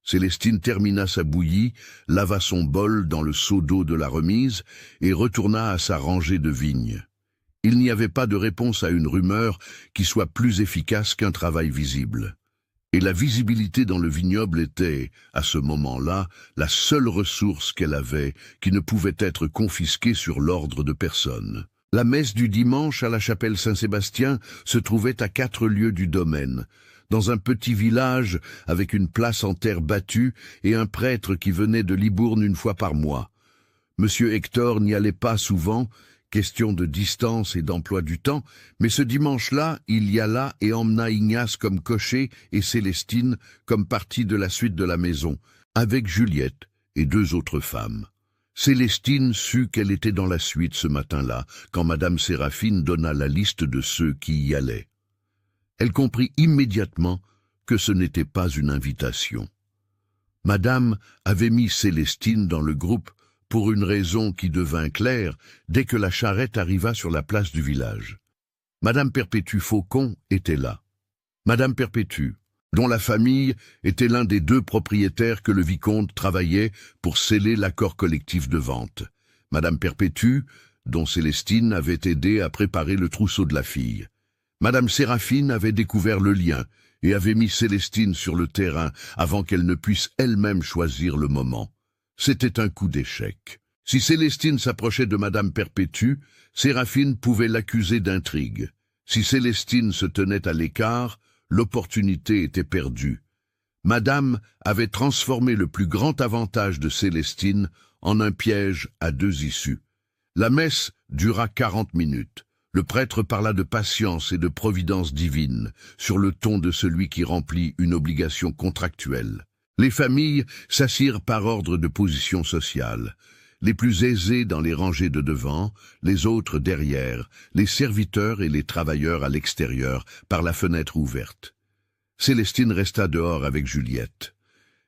Célestine termina sa bouillie, lava son bol dans le seau d'eau de la remise et retourna à sa rangée de vignes. Il n'y avait pas de réponse à une rumeur qui soit plus efficace qu'un travail visible. Et la visibilité dans le vignoble était, à ce moment-là, la seule ressource qu'elle avait qui ne pouvait être confisquée sur l'ordre de personne. La messe du dimanche à la chapelle Saint-Sébastien se trouvait à 4 lieues du domaine, dans un petit village avec une place en terre battue et un prêtre qui venait de Libourne une fois par mois. Monsieur Hector n'y allait pas souvent, question de distance et d'emploi du temps, mais ce dimanche-là, il y alla et emmena Ignace comme cocher et Célestine comme partie de la suite de la maison, avec Juliette et 2 autres femmes. Célestine sut qu'elle était dans la suite ce matin-là, quand Madame Séraphine donna la liste de ceux qui y allaient. Elle comprit immédiatement que ce n'était pas une invitation. Madame avait mis Célestine dans le groupe pour une raison qui devint claire dès que la charrette arriva sur la place du village. Madame Perpétue Faucon était là. Madame Perpétue, dont la famille était l'un des 2 propriétaires que le vicomte travaillait pour sceller l'accord collectif de vente. Madame Perpétue, dont Célestine avait aidé à préparer le trousseau de la fille. Madame Séraphine avait découvert le lien et avait mis Célestine sur le terrain avant qu'elle ne puisse elle-même choisir le moment. C'était un coup d'échec. Si Célestine s'approchait de Madame Perpétue, Séraphine pouvait l'accuser d'intrigue. Si Célestine se tenait à l'écart, l'opportunité était perdue. Madame avait transformé le plus grand avantage de Célestine en un piège à deux issues. La messe dura 40 minutes. Le prêtre parla de patience et de providence divine, sur le ton de celui qui remplit une obligation contractuelle. Les familles s'assirent par ordre de position sociale. Les plus aisés dans les rangées de devant, les autres derrière, les serviteurs et les travailleurs à l'extérieur, par la fenêtre ouverte. Célestine resta dehors avec Juliette.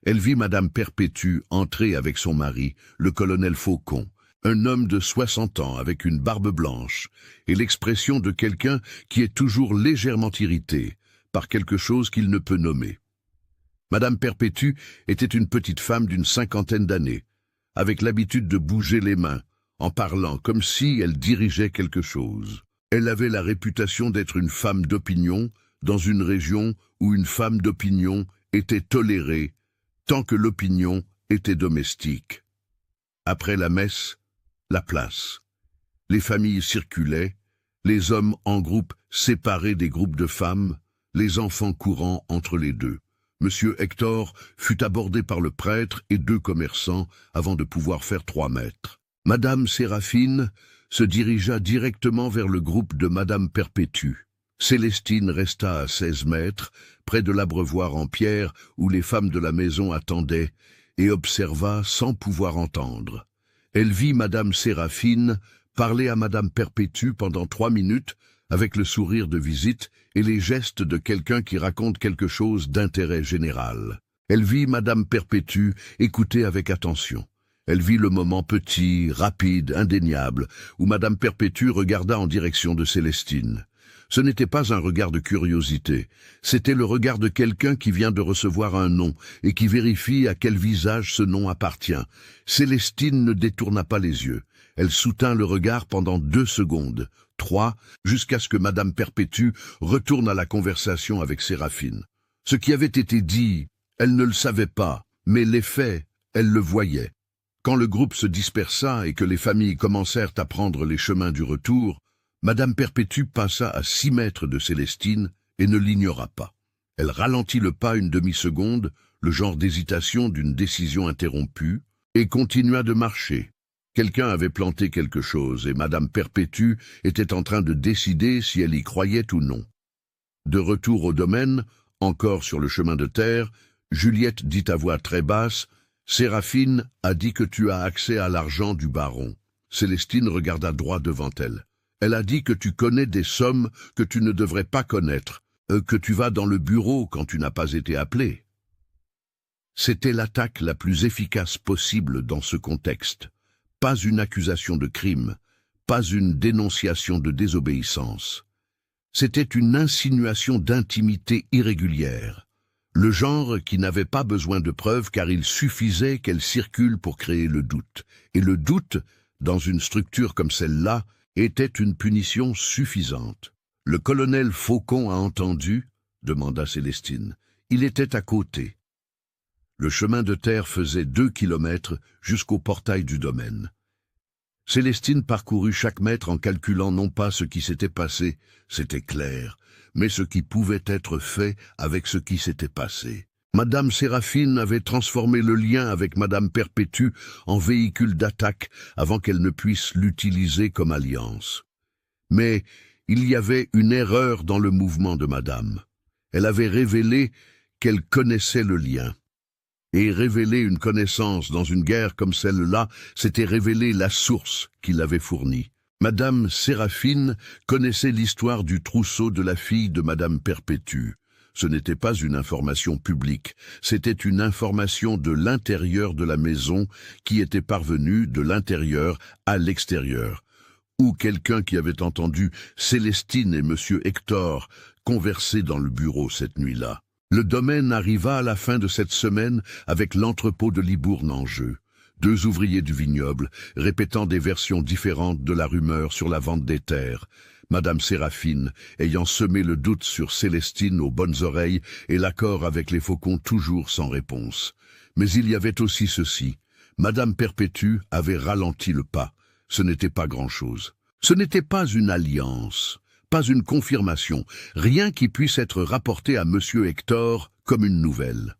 Elle vit Madame Perpétue entrer avec son mari, le colonel Faucon, un homme de 60 ans avec une barbe blanche, et l'expression de quelqu'un qui est toujours légèrement irrité par quelque chose qu'il ne peut nommer. Madame Perpétue était une petite femme d'une 50aine d'années, avec l'habitude de bouger les mains, en parlant comme si elle dirigeait quelque chose. Elle avait la réputation d'être une femme d'opinion dans une région où une femme d'opinion était tolérée tant que l'opinion était domestique. Après la messe, la place. Les familles circulaient, les hommes en groupe séparés des groupes de femmes, les enfants courant entre les deux. Monsieur Hector fut abordé par le prêtre et 2 commerçants avant de pouvoir faire 3 mètres. Madame Séraphine se dirigea directement vers le groupe de Madame Perpétue. Célestine resta à 16 mètres, près de l'abreuvoir en pierre où les femmes de la maison attendaient, et observa sans pouvoir entendre. Elle vit Madame Séraphine parler à Madame Perpétue pendant 3 minutes, avec le sourire de visite et les gestes de quelqu'un qui raconte quelque chose d'intérêt général. Elle vit Madame Perpétue écouter avec attention. Elle vit le moment petit, rapide, indéniable, où Madame Perpétue regarda en direction de Célestine. Ce n'était pas un regard de curiosité, c'était le regard de quelqu'un qui vient de recevoir un nom et qui vérifie à quel visage ce nom appartient. Célestine ne détourna pas les yeux. Elle soutint le regard pendant 2 secondes, 3, jusqu'à ce que Madame Perpétue retourne à la conversation avec Séraphine. Ce qui avait été dit, elle ne le savait pas, mais les faits, elle le voyait. Quand le groupe se dispersa et que les familles commencèrent à prendre les chemins du retour, Madame Perpétue passa à 6 mètres de Célestine et ne l'ignora pas. Elle ralentit le pas une demi-seconde, le genre d'hésitation d'une décision interrompue, et continua de marcher. Quelqu'un avait planté quelque chose et Madame Perpétue était en train de décider si elle y croyait ou non. De retour au domaine, encore sur le chemin de terre, Juliette dit à voix très basse « Séraphine a dit que tu as accès à l'argent du baron. » Célestine regarda droit devant elle. « Elle a dit que tu connais des sommes que tu ne devrais pas connaître, que tu vas dans le bureau quand tu n'as pas été appelé. » C'était l'attaque la plus efficace possible dans ce contexte. Pas une accusation de crime, pas une dénonciation de désobéissance. C'était une insinuation d'intimité irrégulière, le genre qui n'avait pas besoin de preuves car il suffisait qu'elle circule pour créer le doute. Et le doute, dans une structure comme celle-là, était une punition suffisante. « Le colonel Faucon a entendu ?» demanda Célestine. Il était à côté. Le chemin de terre faisait 2 kilomètres jusqu'au portail du domaine. Célestine parcourut chaque mètre en calculant non pas ce qui s'était passé, c'était clair, mais ce qui pouvait être fait avec ce qui s'était passé. Madame Séraphine avait transformé le lien avec Madame Perpétue en véhicule d'attaque avant qu'elle ne puisse l'utiliser comme alliance. Mais il y avait une erreur dans le mouvement de Madame. Elle avait révélé qu'elle connaissait le lien. Et révéler une connaissance dans une guerre comme celle-là, c'était révéler la source qui l'avait fournie. Madame Séraphine connaissait l'histoire du trousseau de la fille de Madame Perpétue. Ce n'était pas une information publique, c'était une information de l'intérieur de la maison qui était parvenue de l'intérieur à l'extérieur, ou quelqu'un qui avait entendu Célestine et Monsieur Hector converser dans le bureau cette nuit-là. Le domaine arriva à la fin de cette semaine avec l'entrepôt de Libourne en jeu. 2 ouvriers du vignoble, répétant des versions différentes de la rumeur sur la vente des terres. Madame Séraphine, ayant semé le doute sur Célestine aux bonnes oreilles et l'accord avec les Faucons toujours sans réponse. Mais il y avait aussi ceci. Madame Perpétue avait ralenti le pas. Ce n'était pas grand-chose. Ce n'était pas une alliance, pas une confirmation, rien qui puisse être rapporté à Monsieur Hector comme une nouvelle.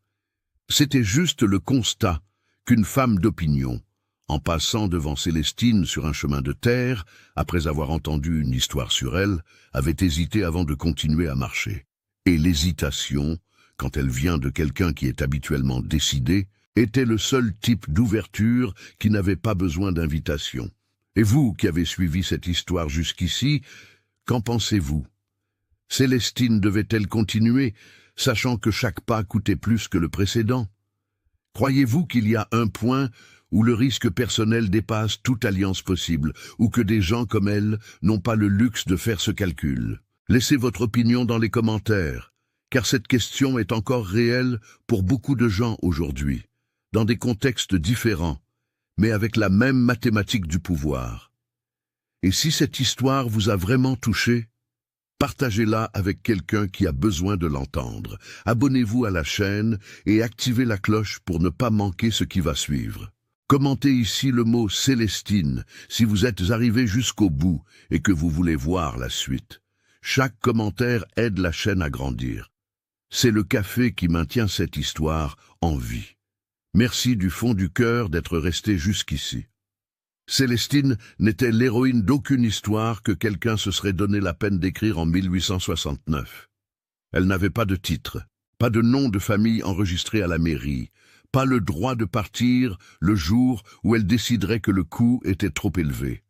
C'était juste le constat qu'une femme d'opinion, en passant devant Célestine sur un chemin de terre, après avoir entendu une histoire sur elle, avait hésité avant de continuer à marcher. Et l'hésitation, quand elle vient de quelqu'un qui est habituellement décidé, était le seul type d'ouverture qui n'avait pas besoin d'invitation. Et vous qui avez suivi cette histoire jusqu'ici, qu'en pensez-vous? Célestine devait-elle continuer, sachant que chaque pas coûtait plus que le précédent? Croyez-vous qu'il y a un point où le risque personnel dépasse toute alliance possible, ou que des gens comme elle n'ont pas le luxe de faire ce calcul? Laissez votre opinion dans les commentaires, car cette question est encore réelle pour beaucoup de gens aujourd'hui, dans des contextes différents, mais avec la même mathématique du pouvoir. Et si cette histoire vous a vraiment touché, partagez-la avec quelqu'un qui a besoin de l'entendre. Abonnez-vous à la chaîne et activez la cloche pour ne pas manquer ce qui va suivre. Commentez ici le mot Célestine si vous êtes arrivé jusqu'au bout et que vous voulez voir la suite. Chaque commentaire aide la chaîne à grandir. C'est le café qui maintient cette histoire en vie. Merci du fond du cœur d'être resté jusqu'ici. Célestine n'était l'héroïne d'aucune histoire que quelqu'un se serait donné la peine d'écrire en 1869. Elle n'avait pas de titre, pas de nom de famille enregistré à la mairie, pas le droit de partir le jour où elle déciderait que le coût était trop élevé.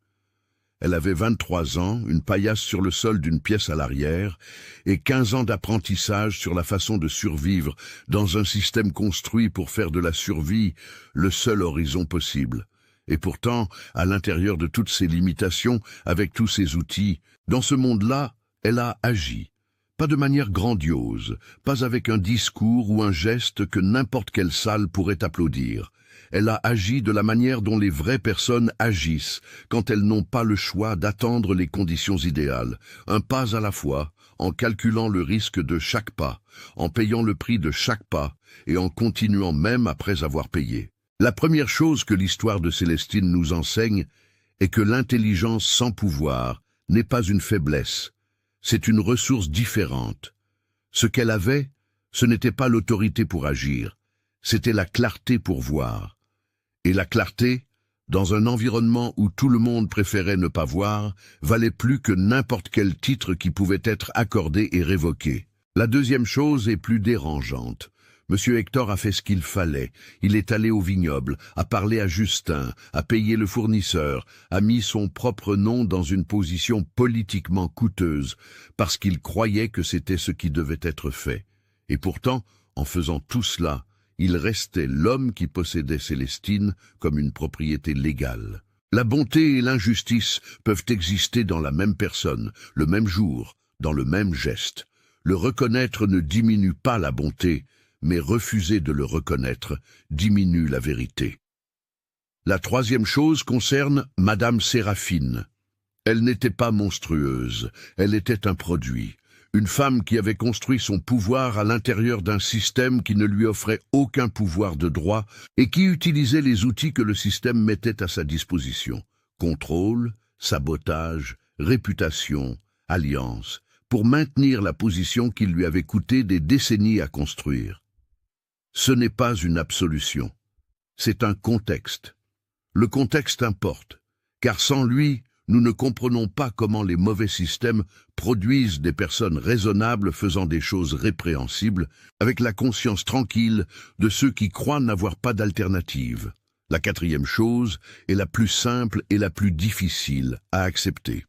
Elle avait 23 ans, une paillasse sur le sol d'une pièce à l'arrière, et 15 ans d'apprentissage sur la façon de survivre dans un système construit pour faire de la survie le seul horizon possible. Et pourtant, à l'intérieur de toutes ces limitations, avec tous ces outils, dans ce monde-là, elle a agi. Pas de manière grandiose, pas avec un discours ou un geste que n'importe quelle salle pourrait applaudir. Elle a agi de la manière dont les vraies personnes agissent quand elles n'ont pas le choix d'attendre les conditions idéales, un pas à la fois, en calculant le risque de chaque pas, en payant le prix de chaque pas et en continuant même après avoir payé. La première chose que l'histoire de Célestine nous enseigne est que l'intelligence sans pouvoir n'est pas une faiblesse, c'est une ressource différente. Ce qu'elle avait, ce n'était pas l'autorité pour agir, c'était la clarté pour voir. Et la clarté, dans un environnement où tout le monde préférait ne pas voir, valait plus que n'importe quel titre qui pouvait être accordé et révoqué. La deuxième chose est plus dérangeante. Monsieur Hector a fait ce qu'il fallait. Il est allé au vignoble, a parlé à Justin, a payé le fournisseur, a mis son propre nom dans une position politiquement coûteuse, parce qu'il croyait que c'était ce qui devait être fait. Et pourtant, en faisant tout cela, il restait l'homme qui possédait Célestine comme une propriété légale. La bonté et l'injustice peuvent exister dans la même personne, le même jour, dans le même geste. Le reconnaître ne diminue pas la bonté, mais refuser de le reconnaître diminue la vérité. La troisième chose concerne Madame Séraphine. Elle n'était pas monstrueuse, elle était un produit. Une femme qui avait construit son pouvoir à l'intérieur d'un système qui ne lui offrait aucun pouvoir de droit et qui utilisait les outils que le système mettait à sa disposition. Contrôle, sabotage, réputation, alliance, pour maintenir la position qui lui avait coûté des décennies à construire. Ce n'est pas une absolution, c'est un contexte. Le contexte importe, car sans lui, nous ne comprenons pas comment les mauvais systèmes produisent des personnes raisonnables faisant des choses répréhensibles, avec la conscience tranquille de ceux qui croient n'avoir pas d'alternative. La quatrième chose est la plus simple et la plus difficile à accepter.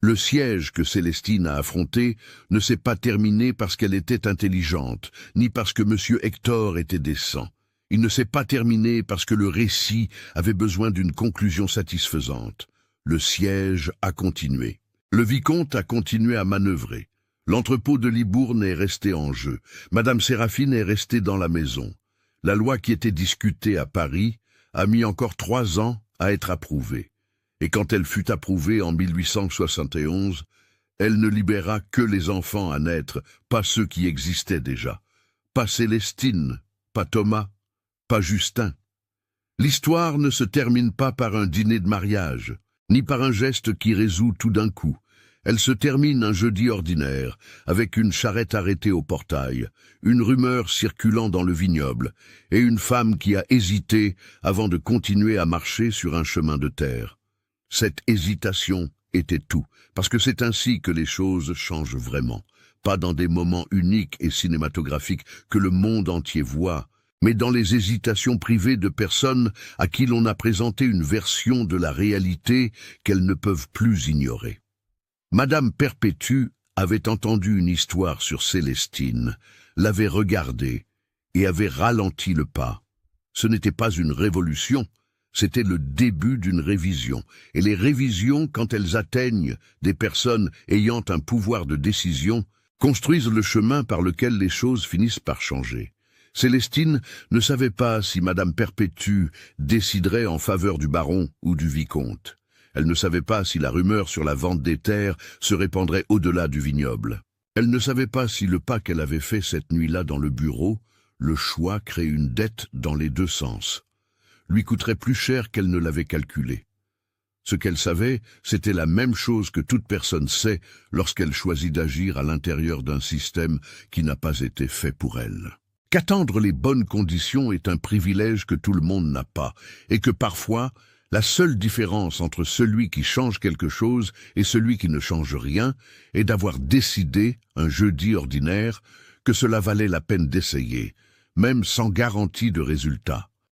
Le siège que Célestine a affronté ne s'est pas terminé parce qu'elle était intelligente, ni parce que M. Hector était décent. Il ne s'est pas terminé parce que le récit avait besoin d'une conclusion satisfaisante. Le siège a continué. Le vicomte a continué à manœuvrer. L'entrepôt de Libourne est resté en jeu. Madame Séraphine est restée dans la maison. La loi qui était discutée à Paris a mis encore 3 ans à être approuvée. Et quand elle fut approuvée en 1871, elle ne libéra que les enfants à naître, pas ceux qui existaient déjà. Pas Célestine, pas Thomas, pas Justin. L'histoire ne se termine pas par un dîner de mariage, ni par un geste qui résout tout d'un coup. Elle se termine un jeudi ordinaire, avec une charrette arrêtée au portail, une rumeur circulant dans le vignoble, et une femme qui a hésité avant de continuer à marcher sur un chemin de terre. Cette hésitation était tout, parce que c'est ainsi que les choses changent vraiment, pas dans des moments uniques et cinématographiques que le monde entier voit, mais dans les hésitations privées de personnes à qui l'on a présenté une version de la réalité qu'elles ne peuvent plus ignorer. Madame Perpétue avait entendu une histoire sur Célestine, l'avait regardée et avait ralenti le pas. Ce n'était pas une révolution, c'était le début d'une révision. Et les révisions, quand elles atteignent des personnes ayant un pouvoir de décision, construisent le chemin par lequel les choses finissent par changer. Célestine ne savait pas si Madame Perpétue déciderait en faveur du baron ou du vicomte. Elle ne savait pas si la rumeur sur la vente des terres se répandrait au-delà du vignoble. Elle ne savait pas si le pas qu'elle avait fait cette nuit-là dans le bureau, le choix crée une dette dans les deux sens, lui coûterait plus cher qu'elle ne l'avait calculé. Ce qu'elle savait, c'était la même chose que toute personne sait lorsqu'elle choisit d'agir à l'intérieur d'un système qui n'a pas été fait pour elle. Qu'attendre les bonnes conditions est un privilège que tout le monde n'a pas, et que parfois, la seule différence entre celui qui change quelque chose et celui qui ne change rien est d'avoir décidé, un jeudi ordinaire, que cela valait la peine d'essayer, même sans garantie de résultat.